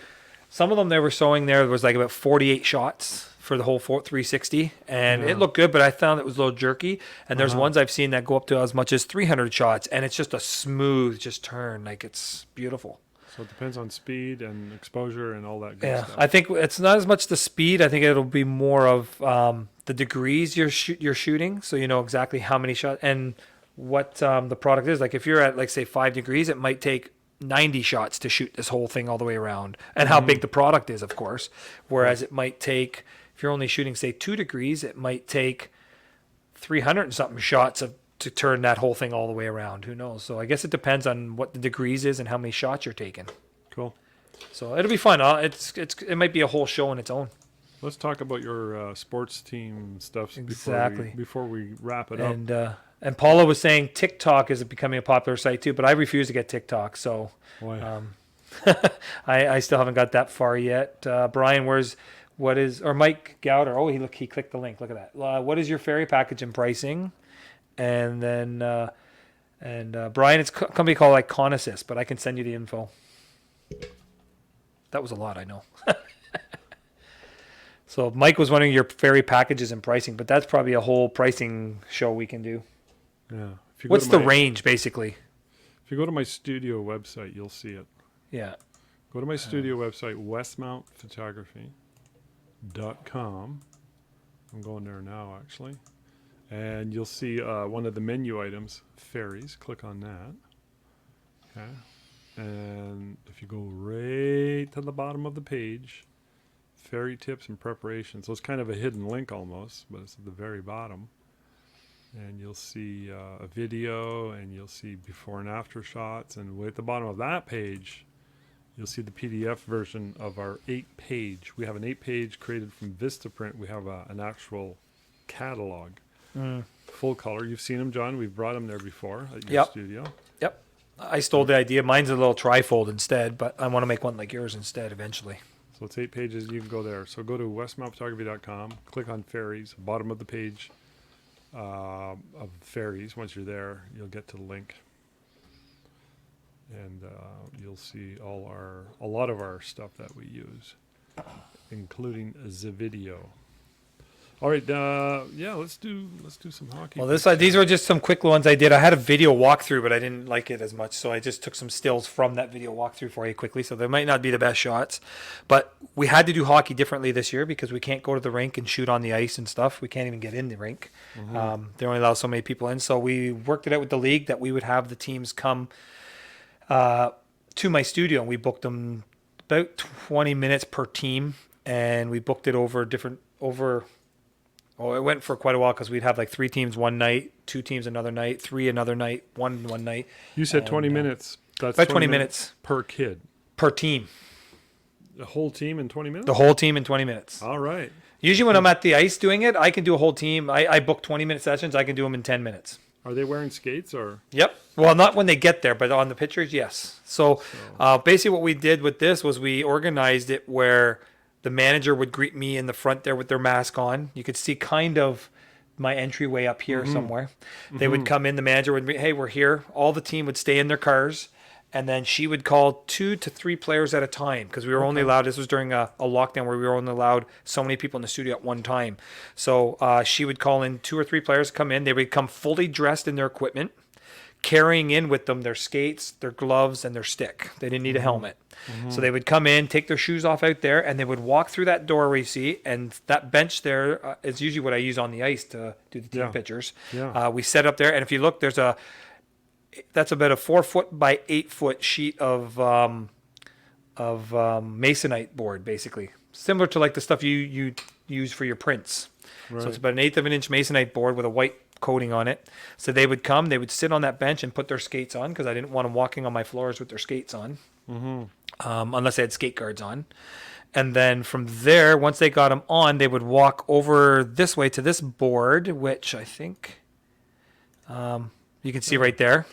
S1: some of them. They were showing there was like about 48 shots for the whole 360, and it looked good, but I found it was a little jerky. And there's ones I've seen that go up to as much as 300 shots, and it's just a smooth just turn. Like, it's beautiful.
S2: So it depends on speed and exposure and all that good stuff.
S1: I think it's not as much the speed. I think it'll be more of the degrees you're shooting, so you know exactly how many shots and what the product is. Like if you're at, like, say 5 degrees, it might take 90 shots to shoot this whole thing all the way around, and how big the product is, of course. Whereas it might take, if you're only shooting, say 2 degrees, it might take 300 and something shots to turn that whole thing all the way around. Who knows? So I guess it depends on what the degrees is and how many shots you're taking.
S2: Cool.
S1: So it'll be fun. It might be a whole show on its own.
S2: Let's talk about your sports team stuff
S1: Exactly.
S2: before we wrap it up.
S1: And Paula was saying TikTok is becoming a popular site too, but I refuse to get TikTok. So I still haven't got that far yet. Brian, or Mike Gowder? Oh, he clicked the link. Look at that. What is your ferry package and pricing? And then Brian, it's a company called Iconisys, but I can send you the info. That was a lot, I know. So Mike was wondering your ferry packages and pricing, but that's probably a whole pricing show we can do.
S2: Yeah.
S1: What's the range, basically?
S2: If you go to my studio website, you'll see it.
S1: Yeah.
S2: Go to my studio website, westmountphotography.com. I'm going there now, actually. And you'll see one of the menu items, ferries. Click on that. Okay. And if you go right to the bottom of the page, ferry tips and preparation. So it's kind of a hidden link almost, but it's at the very bottom. And you'll see a video, and you'll see before and after shots. And way at the bottom of that page, you'll see the PDF version of our 8-page. We have an 8-page created from VistaPrint. We have an actual catalog. Full color. You've seen them, John. We've brought them there before at your studio.
S1: Yep. I stole the idea. Mine's a little trifold instead, but I want to make one like yours instead eventually.
S2: So it's 8 pages. You can go there. So go to westmountphotography.com. Click on ferries. Bottom of the page of ferries. Once you're there, you'll get to the link. And you'll see a lot of our stuff that we use, including the video. All right, let's do some hockey.
S1: Well, these were just some quick ones I did. I had a video walkthrough, but I didn't like it as much, so I just took some stills from that video walkthrough for you quickly. So they might not be the best shots, but we had to do hockey differently this year because we can't go to the rink and shoot on the ice and stuff. We can't even get in the rink. They only allow so many people in. So we worked it out with the league that we would have the teams come to my studio, and we booked them about 20 minutes per team, and we booked it it went for quite a while because we'd have like 3 teams one night, 2 teams another night, 3 another night, one night.
S2: You said 20 minutes. That's
S1: about 20 minutes
S2: per kid.
S1: Per team.
S2: The whole team in 20 minutes?
S1: The whole team in 20 minutes.
S2: All right.
S1: Usually when I'm at the ice doing it, I can do a whole team. I book 20-minute sessions. I can do them in 10 minutes.
S2: Are they wearing skates or?
S1: Yep. Well, not when they get there, but on the pictures, yes. So basically what we did with this was we organized it where the manager would greet me in the front there with their mask on. You could see kind of my entryway up here somewhere. They would come in, the manager would be, hey, we're here. All the team would stay in their cars. And then she would call 2 to 3 players at a time because we were only allowed, this was during a lockdown where we were only allowed so many people in the studio at one time. So she would call in 2 or 3 players to come in. They would come fully dressed in their equipment, carrying in with them their skates, their gloves, and their stick. They didn't need a helmet. So they would come in, take their shoes off out there, and they would walk through that door we see, and that bench there is usually what I use on the ice to do the team pictures. We set up there, and if you look, that's about a 4-foot by 8-foot sheet of masonite board, basically. Similar to like the stuff you use for your prints. Right. So it's about an 1/8 of an inch masonite board with a white coating on it. So they would come, they would sit on that bench and put their skates on because I didn't want them walking on my floors with their skates on, unless they had skate guards on. And then from there, once they got them on, they would walk over this way to this board, which I think you can see right there.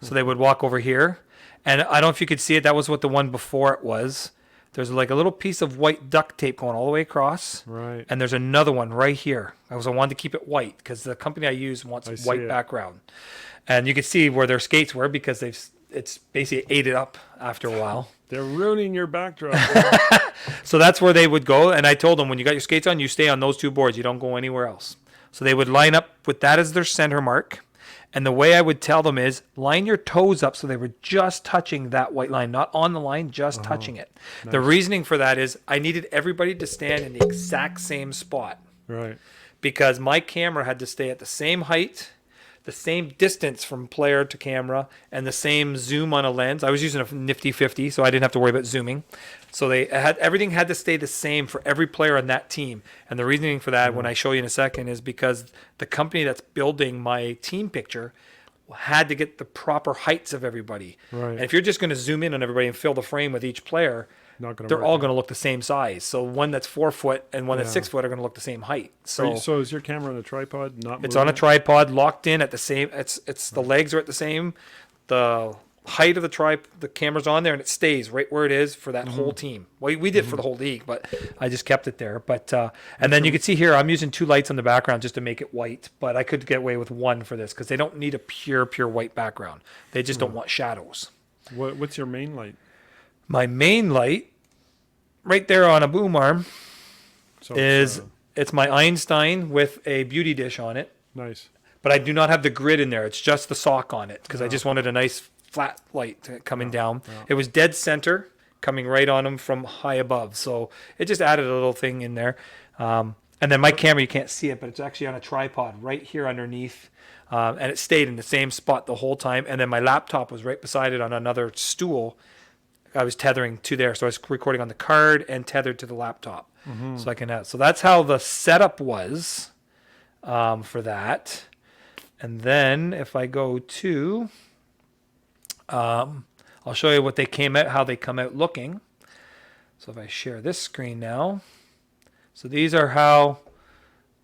S1: So they would walk over here. And I don't know if you could see it. That was what the one before it was. There's like a little piece of white duct tape going all the way across.
S2: Right.
S1: And there's another one right here. I wanted to keep it white because the company I use wants white background. And you can see where their skates were because it's basically ate it up after a while.
S2: They're ruining your backdrop.
S1: So that's where they would go. And I told them, when you got your skates on, you stay on those two boards. You don't go anywhere else. So they would line up with that as their center mark. And the way I would tell them is line your toes up so they were just touching that white line, not on the line, just touching it. Nice. The reasoning for that is I needed everybody to stand in the exact same spot.
S2: Right.
S1: Because my camera had to stay at the same height, the same distance from player to camera, and the same zoom on a lens. I was using a nifty 50, so I didn't have to worry about zooming. So everything had to stay the same for every player on that team. And the reasoning for that, when I show you in a second, is because the company that's building my team picture had to get the proper heights of everybody.
S2: Right.
S1: And if you're just going to zoom in on everybody and fill the frame with each player, they're all going to look the same size. So one that's 4 foot and one that's 6 foot are going to look the same height. So
S2: is your camera on a tripod?
S1: It's on a tripod, locked in at the same. It's the legs are at the same. The height of the camera's on there, and it stays right where it is for that whole team. Well, we did for the whole league, but I just kept it there. But and then you can see here, I'm using 2 lights on the background just to make it white. But I could get away with 1 for this because they don't need a pure white background. They just don't want shadows.
S2: What's your main light?
S1: My main light, right there on a boom arm, it's my Einstein with a beauty dish on it.
S2: Nice.
S1: But I do not have the grid in there. It's just the sock on it because I just wanted a nice flat light coming down. Yeah. It was dead center, coming right on them from high above. So it just added a little thing in there. And then my camera, you can't see it, but it's actually on a tripod right here underneath. And it stayed in the same spot the whole time. And then my laptop was right beside it on another stool. I was tethering to there. So I was recording on the card and tethered to the laptop. So I can have. So that's how the setup was for that. And then if I go to, I'll show you what they came out, how they come out looking. So if I share this screen now, so these are how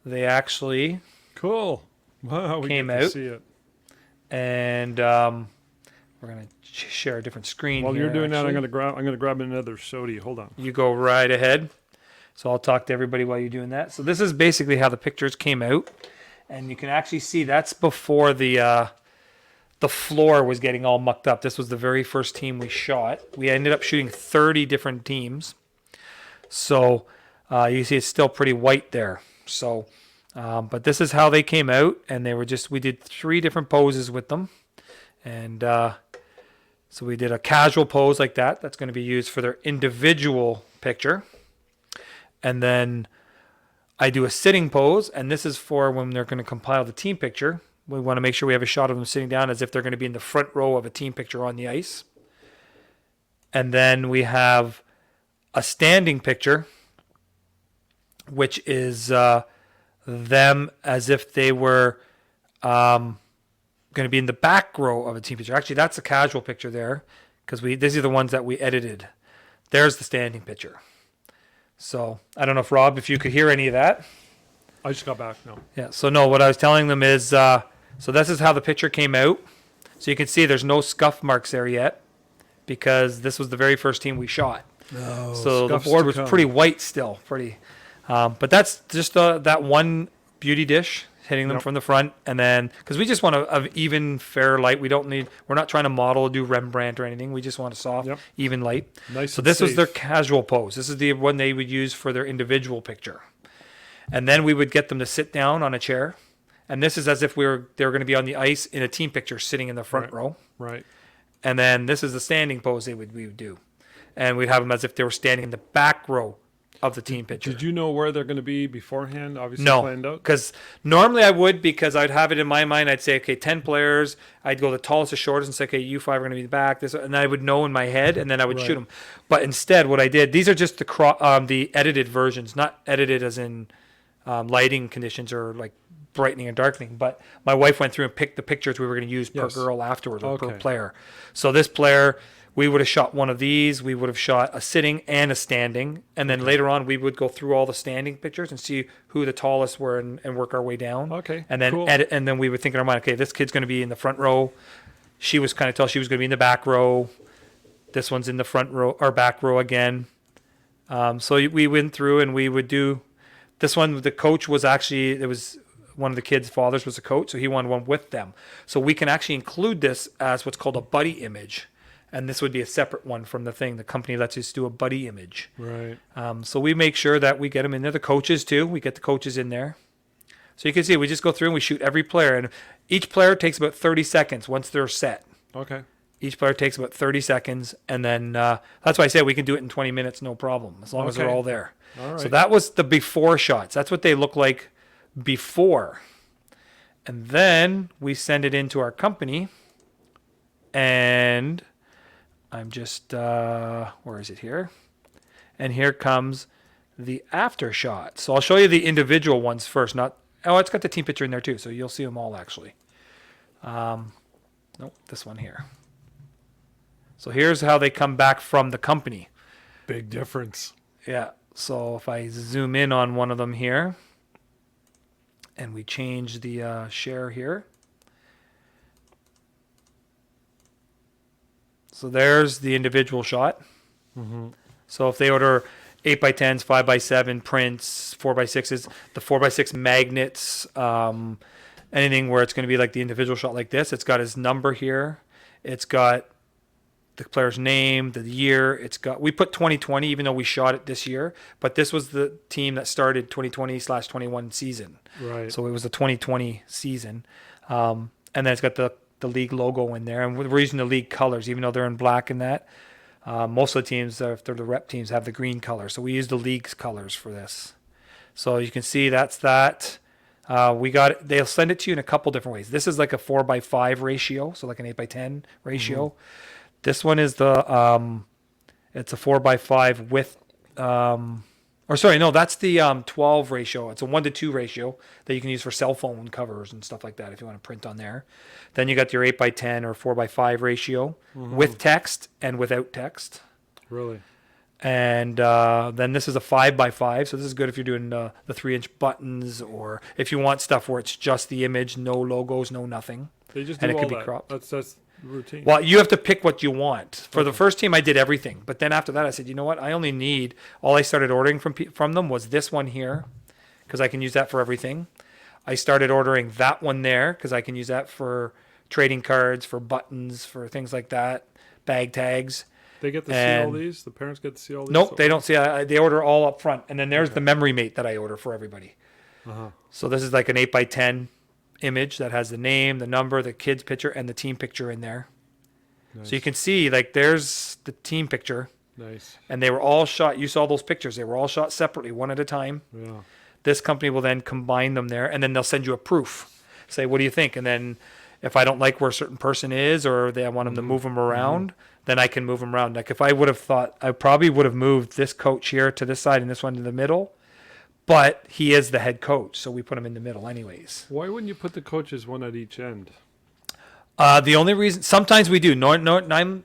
S1: they actually
S2: Wow, we
S1: came
S2: get to
S1: out.
S2: see it.
S1: And we're gonna share a different screen.
S2: While
S1: here,
S2: you're doing
S1: actually.
S2: that, I'm gonna grab another sody. Hold on.
S1: You go right ahead. So I'll talk to everybody while you're doing that. So this is basically how the pictures came out, and you can actually see that's before the floor was getting all mucked up. This was the very first team we shot. We ended up shooting 30 different teams. So you see it's still pretty white there. So, but this is how they came out, and we did 3 different poses with them. And so we did a casual pose like that. That's going to be used for their individual picture. And then I do a sitting pose, and this is for when they're going to compile the team picture. We want to make sure we have a shot of them sitting down as if they're going to be in the front row of a team picture on the ice. And then we have a standing picture, which is them as if they were going to be in the back row of a team picture. Actually, that's a casual picture there because these are the ones that we edited. There's the standing picture. So I don't know if you could hear any of that.
S2: I just got back now.
S1: Yeah. So no, what I was telling them is, so this is how the picture came out. So you can see there's no scuff marks there yet because this was the very first team we shot. No, so the board was pretty white still, but that's just that one beauty dish hitting them from the front, and then because we just want an even, fair light. We're not trying to do Rembrandt or anything. We just want a soft, even light.
S2: Nice.
S1: So this was their casual pose. This is the one they would use for their individual picture, and then we would get them to sit down on a chair, and this is as if they were going to be on the ice in a team picture, sitting in the front row.
S2: Right.
S1: And then this is the standing pose we would do, and we'd have them as if they were standing in the back row of the team picture.
S2: Did you know where they're going to be beforehand? Obviously, planned out.
S1: Because normally I would, because I'd have it in my mind. I'd say, okay, 10 players. I'd go the tallest to shortest and say, okay, you 5 are going to be the back. And I would know in my head, and then I would shoot them. But instead, what I did, these are just the edited versions, not edited as in lighting conditions or like brightening and darkening. But my wife went through and picked the pictures we were going to use per girl afterwards or per player. So this player, we would have shot one of these. We would have shot a sitting and a standing. And then later on, we would go through all the standing pictures and see who the tallest were and work our way down.
S2: Okay.
S1: And then edit. And then we would think in our mind, okay, this kid's going to be in the front row. She was kind of tall. She was going to be in the back row. This one's in the front row or back row again. So we went through and we would do this one. The coach was actually, it was one of the kids' fathers was a coach, so he wanted one with them. So we can actually include this as what's called a buddy image. And this would be a separate one from the thing. The company lets us do a buddy image.
S2: Right.
S1: So we make sure that we get them in there. The coaches too. We get the coaches in there. So you can see we just go through and we shoot every player. And each player takes about 30 seconds once they're set.
S2: Okay.
S1: Each player takes about 30 seconds. And then that's why I said we can do it in 20 minutes, no problem, as long as they're all there.
S2: All right.
S1: So that was the before shots. That's what they look like before. And then we send it into our company. And I'm just, where is it here? And here comes the after shot. So I'll show you the individual ones first. It's got the team picture in there too. So you'll see them all actually. Nope, this one here. So here's how they come back from the company.
S2: Big difference.
S1: Yeah. So if I zoom in on one of them here and we change the share here. So there's the individual shot.
S2: Mm-hmm.
S1: So if they order 8x10s, 5x7 prints, 4x6s, the 4x6 magnets, anything where it's going to be like the individual shot like this, it's got his number here. It's got the player's name, the year. We put 2020 even though we shot it this year, but this was the team that started 2020/21 season.
S2: Right.
S1: So it was the 2020 season. And then it's got the league logo in there, and we're using the league colors, even though they're in black and that. Most of the teams, if they're the rep teams, have the green color. So we use the league's colors for this. So you can see that's that. They'll send it to you in a couple different ways. This is like a 4x5 ratio, so like an 8x10 ratio. Mm-hmm. This one is it's a 4x5 with, that's the 12 ratio. It's a 1-to-2 ratio that you can use for cell phone covers and stuff like that if you want to print on there. Then you got your 8x10 or 4x5 ratio with text and without text.
S2: Really?
S1: And then this is a 5x5. So this is good if you're doing the 3-inch buttons or if you want stuff where it's just the image, no logos, no nothing.
S2: They just
S1: and
S2: do
S1: it
S2: all
S1: could
S2: that.
S1: Be cropped.
S2: That's routine.
S1: Well, you have to pick what you want. For the first team, I did everything. But then after that, I said, you know what? All I started ordering from them was this one here because I can use that for everything. I started ordering that one there because I can use that for trading cards, for buttons, for things like that, bag tags.
S2: They get to see all these? The parents get to see all these?
S1: Nope, they don't see. They order all up front. And then there's the memory mate that I order for everybody.
S2: Uh-huh.
S1: So this is like an 8x10 image that has the name, the number, the kid's picture, and the team picture in there. Nice. So you can see, like, there's the team picture.
S2: Nice.
S1: And they were all shot. You saw those pictures. They were all shot separately, one at a time.
S2: Yeah.
S1: This company will then combine them there, and then they'll send you a proof. Say, what do you think? And then if I don't like where a certain person is or I want them to move them around, then I can move them around. Like if I would have thought, I probably would have moved this coach here to this side and this one to the middle. But he is the head coach, so we put him in the middle anyways.
S2: Why wouldn't you put the coaches one at each end?
S1: The only reason, sometimes we do. Normally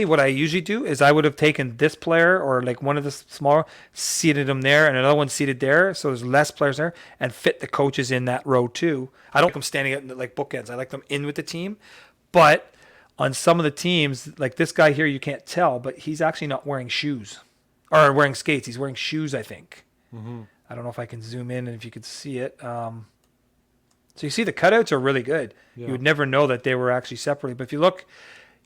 S1: what I usually do is I would have taken this player or like one of the smaller, seated them there, and another one seated there, so there's less players there, and fit the coaches in that row too. I don't like them standing at like bookends. I like them in with the team. But on some of the teams, like this guy here, you can't tell, but he's actually not wearing shoes. Or wearing skates. He's wearing shoes, I think. Mm-hmm. I don't know if I can zoom in and if you could see it. So you see the cutouts are really good. Yeah. You would never know that they were actually separated. But if you look,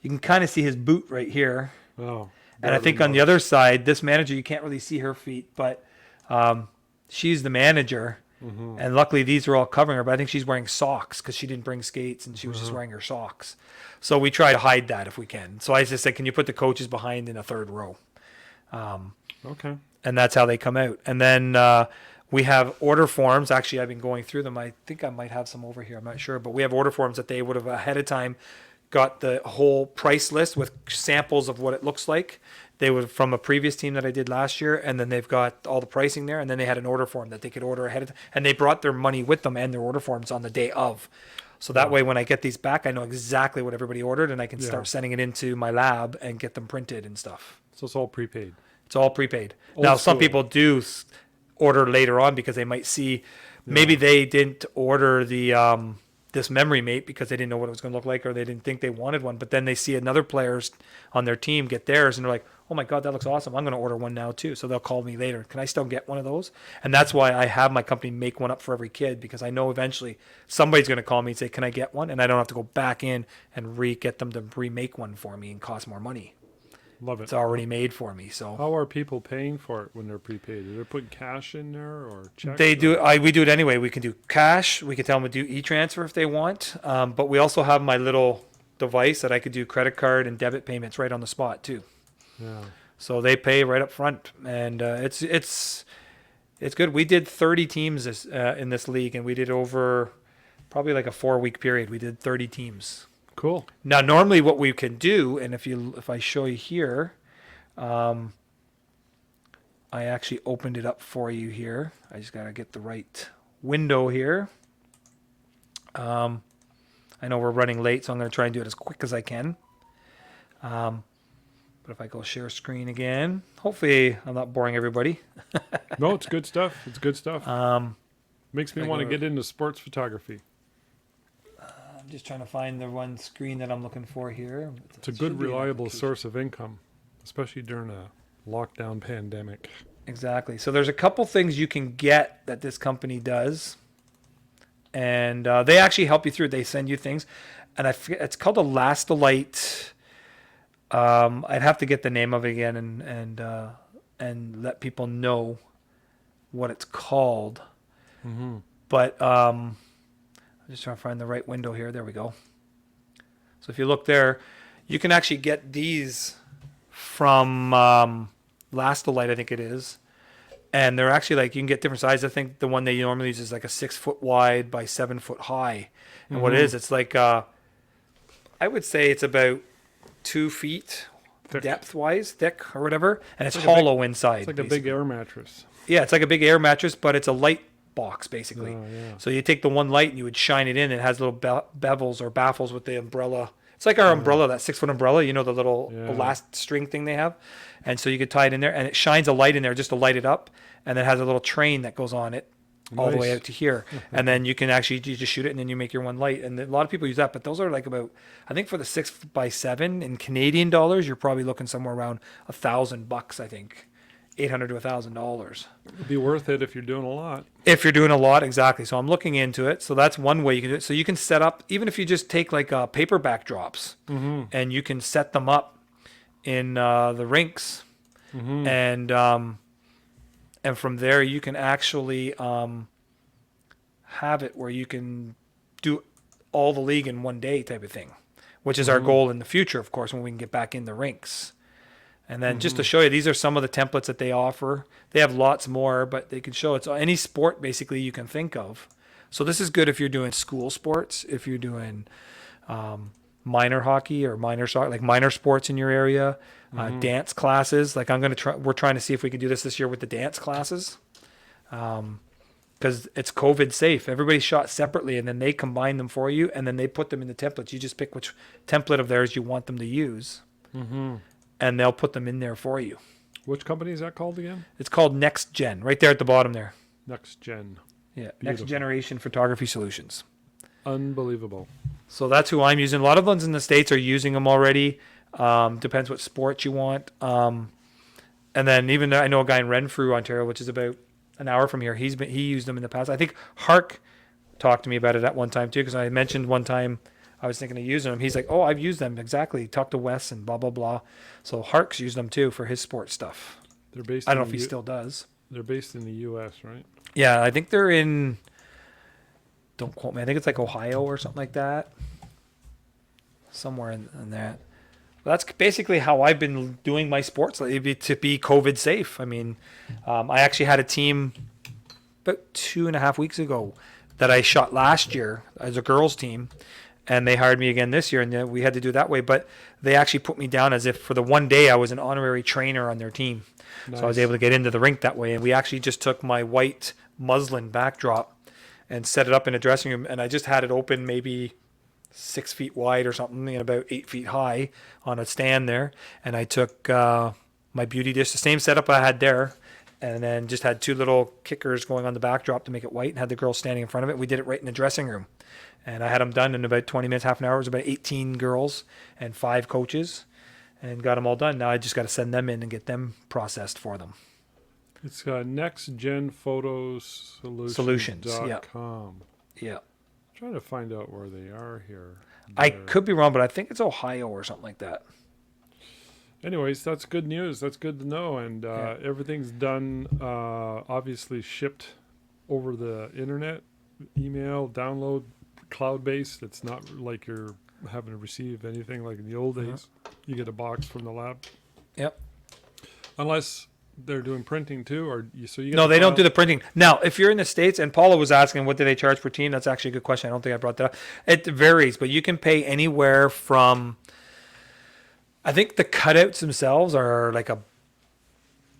S1: you can kind of see his boot right here.
S2: Oh.
S1: And I think on the other side, this manager, you can't really see her feet, but she's the manager. Mm-hmm. And luckily these are all covering her, but I think she's wearing socks because she didn't bring skates and she was just wearing her socks. So we try to hide that if we can. So I just said, can you put the coaches behind in a third row?
S2: Okay.
S1: And that's how they come out. And then we have order forms. Actually, I've been going through them. I think I might have some over here. I'm not sure. But we have order forms that they would have ahead of time got the whole price list with samples of what it looks like. They were from a previous team that I did last year, and then they've got all the pricing there, and then they had an order form that they could order ahead of time, and they brought their money with them and their order forms on the day of. So that way, when I get these back, I know exactly what everybody ordered, and I can start sending it into my lab and get them printed and stuff.
S2: So it's all prepaid.
S1: It's all prepaid.
S2: Old
S1: Now, some
S2: school.
S1: people do order later on because they might see, maybe they didn't order the this memory mate because they didn't know what it was going to look like, or they didn't think they wanted one. But then they see another players on their team get theirs, and they're like, "Oh my God, that looks awesome! I'm going to order one now too." So they'll call me later. Can I still get one of those? And that's why I have my company make one up for every kid, because I know eventually somebody's going to call me and say, "Can I get one?" And I don't have to go back in and get them to remake one for me and cost more money.
S2: Love it.
S1: It's already made for me. So
S2: How are people paying for it when they're prepaid? Are they putting cash in there or check?
S1: they do. We do it anyway. We can do cash. We can tell them to do e-transfer if they want. But we also have my little device that I could do credit card and debit payments right on the spot too.
S2: Yeah.
S1: So they pay right up front, and it's good. We did 30 teams in this league, and we did over probably like a 4-week period. We did 30 teams.
S2: Cool.
S1: Now, normally what we can do, and if I show you here, I actually opened it up for you here. I just got to get the right window here. I know we're running late, so I'm going to try and do it as quick as I can. But if I go share screen again, hopefully I'm not boring everybody.
S2: No, it's good stuff. It's good stuff. Makes me
S1: I
S2: want to
S1: go-
S2: get into sports photography.
S1: I'm just trying to find the one screen that I'm looking for here.
S2: It's a good, reliable source of income, especially during a lockdown pandemic.
S1: Exactly. So there's a couple things you can get that this company does, and they actually help you through. They send you things, and I forget, it's called a Last-A-Light. I'd have to get the name of it again and let people know what it's called.
S2: Mm-hmm.
S1: But I'm just trying to find the right window here. There we go. So if you look there, you can actually get these from Last-A-Light, I think it is. And they're actually like, you can get different sizes. I think the one they normally use is like a 6 foot wide by 7 foot high. And what it is, it's like, I would say it's about 2 feet
S2: Thick.
S1: depth wise, thick or whatever. And it's
S2: like a
S1: hollow inside.
S2: It's like a
S1: basically.
S2: big air mattress.
S1: Yeah, it's like a big air mattress, but it's a light box basically.
S2: Oh, yeah.
S1: So you take the one light and you would shine it in. It has little bevels or baffles with the umbrella. It's like our umbrella, that 6 foot umbrella, you know, the little
S2: Yeah.
S1: last string thing they have. And so you could tie it in there, and it shines a light in there just to light it up. And then it has a little train that goes on it all the way
S2: Nice.
S1: out to here. And then you can actually, you just shoot it and then you make your one light. And a lot of people use that, but those are like about, I think for the 6x7 in Canadian dollars, you're probably looking somewhere around $1,000, I think. $800 to $1,000.
S2: It'd be worth it if you're doing a lot.
S1: If you're doing a lot, exactly. So I'm looking into it. So that's one way you can do it. So you can set up, even if you just take like paper backdrops, and you can set them up in the rinks, and from there you can actually have it where you can do all the league in one day type of thing, which is our goal in the future, of course, when we can get back in the rinks. And then just to show you, these are some of the templates that they offer. They have lots more, but they can show it's any sport basically you can think of. So this is good if you're doing school sports, if you're doing minor hockey or minor soccer, like minor sports in your area, dance classes. Like we're trying to see if we can do this year with the dance classes, because it's COVID safe. Everybody's shot separately, and then they combine them for you, and then they put them in the templates. You just pick which template of theirs you want them to use. And they'll put them in there for you.
S2: Which company is that called again?
S1: It's called Next Gen, right there at the bottom there.
S2: Next Gen.
S1: Yeah, Next
S2: Beautiful.
S1: Generation Photography Solutions.
S2: Unbelievable.
S1: So that's who I'm using. A lot of ones in the States are using them already. Depends what sport you want. And then even I know a guy in Renfrew, Ontario, which is about an hour from here. He used them in the past. I think Hark talked to me about it at one time too, because I mentioned one time I was thinking of using them. He's like, "Oh, I've used them exactly. Talk to Wes and blah blah blah." So Hark's used them too for his sports stuff.
S2: They're based.
S1: I don't know
S2: in
S1: if he
S2: the
S1: still does.
S2: They're based in the U.S., right?
S1: Yeah, I think they're in. Don't quote me. I think it's like Ohio or something like that. Somewhere in that. Well, that's basically how I've been doing my sports lately to be COVID safe. I mean, I actually had a team about 2.5 weeks ago that I shot last year as a girls team, and they hired me again this year, and we had to do it that way. But they actually put me down as if for the one day I was an honorary trainer on their team.
S2: Nice.
S1: So I was able to get into the rink that way. And we actually just took my white muslin backdrop and set it up in a dressing room, and I just had it open maybe 6 feet wide or something, and about 8 feet high on a stand there. And I took my beauty dish, the same setup I had there, and then just had 2 little kickers going on the backdrop to make it white, and had the girls standing in front of it. We did it right in the dressing room. And I had them done in about 20 minutes, half an hour. It was about 18 girls and 5 coaches, and got them all done. Now I just got to send them in and get them processed for them.
S2: It's nextgenphotosolutions.com.
S1: Yeah.
S2: Trying to find out where they are here.
S1: I could be wrong, but I think it's Ohio or something like that.
S2: Anyways, that's good news. That's good to know. And everything's done, obviously shipped over the internet, email, download, cloud-based. It's not like you're having to receive anything like in the old days. You get a box from the lab.
S1: Yep.
S2: Unless they're doing printing too, so you get
S1: No, they don't do the printing. Now, if you're in the States, and Paula was asking what do they charge per team, that's actually a good question. I don't think I brought that up. It varies, but you can pay anywhere from, I think the cutouts themselves are like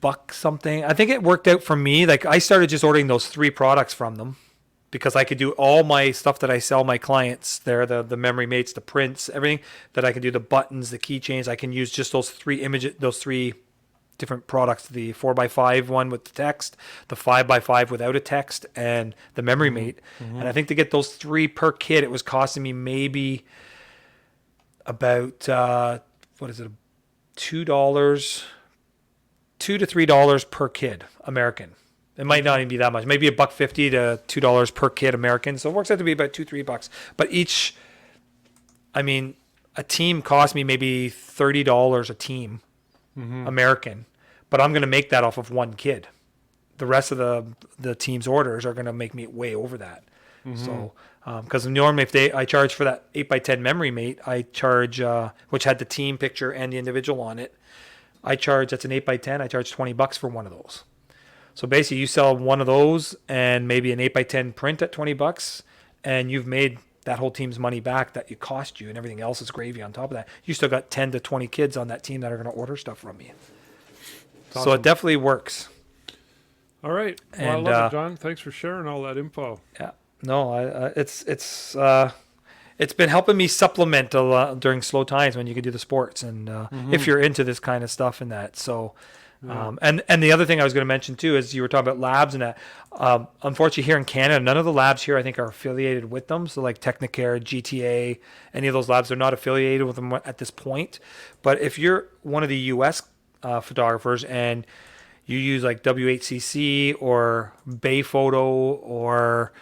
S1: $1 something. I think it worked out for me. Like I started just ordering those 3 products from them because I could do all my stuff that I sell my clients there, the memory mates, the prints, everything that I can do, the buttons, the keychains. I can use just those 3 images, those 3 different products, the 4x5 one with the text, the 5x5 without a text, and the memory mate. And I think to get those 3 per kit, it was costing me maybe about $2 to $3 per kid American. It might not even be that much, maybe $1.50 to $2 per kid American. So it works out to be about $2-3. But each, I mean, a team cost me maybe $30 a team American, but I'm going to make that off of 1 kid. The rest of the team's orders are going to make me way over that. So, because normally I charge for that 8x10 memory mate, I charge, which had the team picture and the individual on it. That's an 8x10. I charge $20 for one of those. So basically you sell one of those and maybe an 8x10 print at $20, and you've made that whole team's money back that you cost you, and everything else is gravy on top of that. You still got 10 to 20 kids on that team that are going to order stuff from you. Awesome. So it definitely works.
S2: All right. Well,
S1: And,
S2: I love it, John. Thanks for sharing all that info.
S1: Yeah. No, it's been helping me supplement a lot during slow times when you can do the sports, and if you're into this kind of stuff and that. So, and the other thing I was going to mention too is you were talking about labs and that. Unfortunately, here in Canada, none of the labs here I think are affiliated with them. So like Technicare, GTA, any of those labs, they're not affiliated with them at this point. But if you're one of the U.S. Photographers and you use like WHCC or Bay Photo or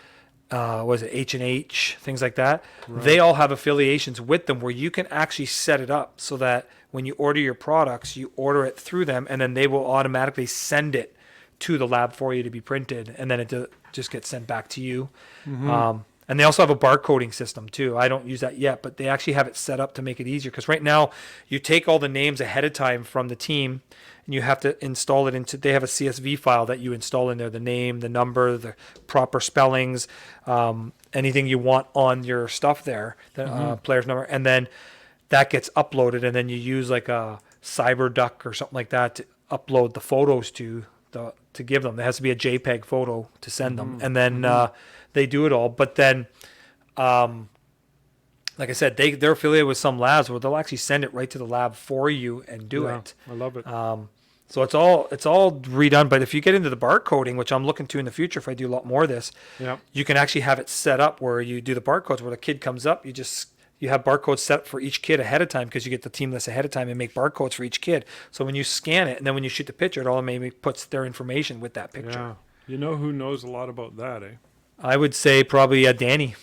S1: was it H&H, things like that, they all have affiliations with them where you can actually set it up so that when you order your products, you order it through them, and then they will automatically send it to the lab for you to be printed, and then it just gets sent back to you. And they also have a barcoding system too. I don't use that yet, but they actually have it set up to make it easier, because right now you take all the names ahead of time from the team and you have to install it into, they have a CSV file that you install in there, the name, the number, the proper spellings, anything you want on your stuff there, the player's number, and then that gets uploaded, and then you use like a CyberDuck or something like that to upload the photos to give them. There has to be a JPEG photo to send them, and then they do it all. But then, like I said, they're affiliated with some labs where they'll actually send it right to the lab for you and do it.
S2: I love it.
S1: So it's all redone. But if you get into the barcoding, which I'm looking to in the future, if I do a lot more of this, you can actually have it set up where you do the barcodes. Where the kid comes up, you have barcodes set for each kid ahead of time, because you get the team list ahead of time and make barcodes for each kid. So when you scan it and then when you shoot the picture, it automatically puts their information with that picture.
S2: Yeah. You know who knows a lot about that, eh?
S1: I would say probably Danny.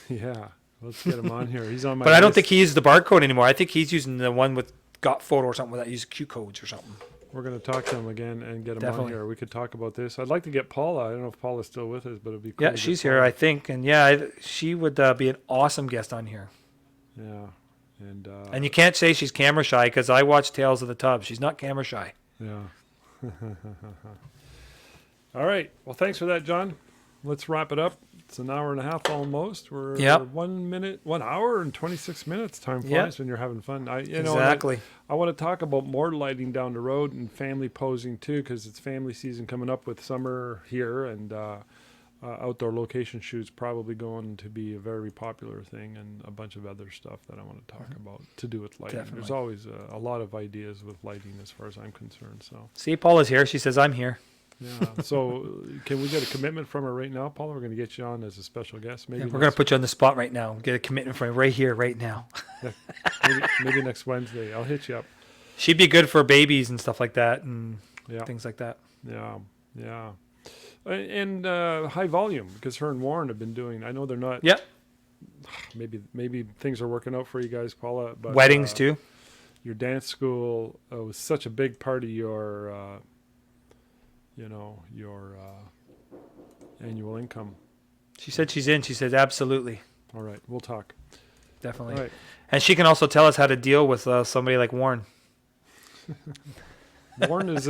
S2: Yeah. Let's get him on here. He's on my
S1: But I don't
S2: list.
S1: think he uses the barcode anymore. I think he's using the one with Got Photo or something that uses Q codes or something.
S2: We're going to talk to him again and get him
S1: Definitely.
S2: on here. We could talk about this. I'd like to get Paula. I don't know if Paula's still with us, but it'd be cool.
S1: Yeah,
S2: to
S1: she's
S2: get
S1: here,
S2: Paula.
S1: I think. And she would be an awesome guest on here.
S2: Yeah.
S1: And you can't say she's camera shy, because I watch Tales of the Tub. She's not camera shy.
S2: Yeah. All right. Well, thanks for that, John. Let's wrap it up. It's an hour and a half almost. We're
S1: Yep.
S2: 1 hour and 26 minutes. Time flies
S1: Yep.
S2: when you're having fun.
S1: Exactly.
S2: I want to talk about more lighting down the road and family posing too, because it's family season coming up with summer here, and outdoor location shoots probably going to be a very popular thing, and a bunch of other stuff that I want to talk about to do with lighting.
S1: Definitely.
S2: There's always a lot of ideas with lighting as far as I'm concerned. So
S1: See, Paula's here. She says, I'm here.
S2: yeah. So can we get a commitment from her right now, Paula? We're going to get you on as a special guest. Maybe
S1: Yeah, we're going to put you on the spot right now. Get a commitment from you right here, right now.
S2: maybe next Wednesday. I'll hit you up.
S1: She'd be good for babies and stuff like that and
S2: Yeah.
S1: things like that.
S2: Yeah. And high volume, because her and Warren have been doing. I know they're not.
S1: Yep.
S2: Maybe things are working out for you guys, Paula. But
S1: Weddings too.
S2: Your dance school was such a big part of your, your annual income.
S1: She said she's in. She said, absolutely.
S2: All right, we'll talk.
S1: Definitely.
S2: All right.
S1: And she can also tell us how to deal with somebody like Warren.
S2: Warren is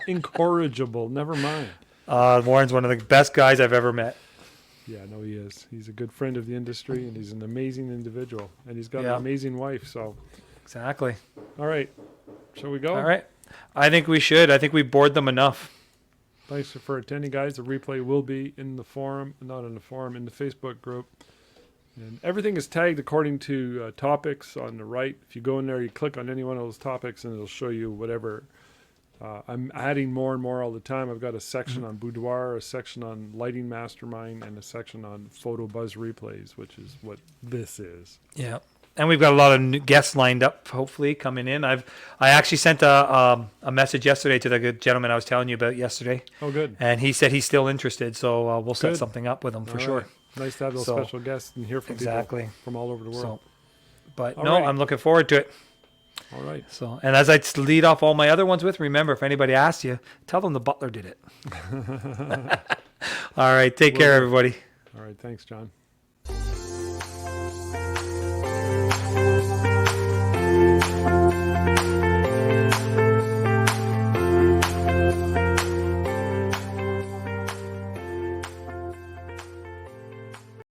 S2: incorrigible. Never mind.
S1: Warren's one of the best guys I've ever met.
S2: Yeah, no, he is. He's a good friend of the industry, and he's an amazing individual, and he's got
S1: Yeah.
S2: an amazing wife. So,
S1: Exactly.
S2: all right, shall we go?
S1: All right. I think we should. I think we bored them enough.
S2: Thanks for attending, guys. The replay will be in the forum, not in the forum, in the Facebook group. And everything is tagged according to topics on the right. If you go in there, you click on any one of those topics, and it'll show you whatever. I'm adding more and more all the time. I've got a section on boudoir, a section on lighting mastermind, and a section on photo buzz replays, which is what this is.
S1: Yeah. And we've got a lot of new guests lined up, hopefully, coming in. I actually sent a message yesterday to the good gentleman I was telling you about yesterday.
S2: Oh, good.
S1: And he said he's still interested, so we'll set
S2: Good.
S1: something up with him for
S2: All
S1: sure.
S2: right. Nice to have those
S1: So,
S2: special guests and hear from
S1: exactly.
S2: people from all over the world.
S1: So, but
S2: All
S1: no,
S2: right.
S1: I'm looking forward to it.
S2: All right.
S1: So, and as I lead off all my other ones with, remember, if anybody asks you, tell them the butler did it. All right. Take care, everybody.
S2: All right. Thanks, John.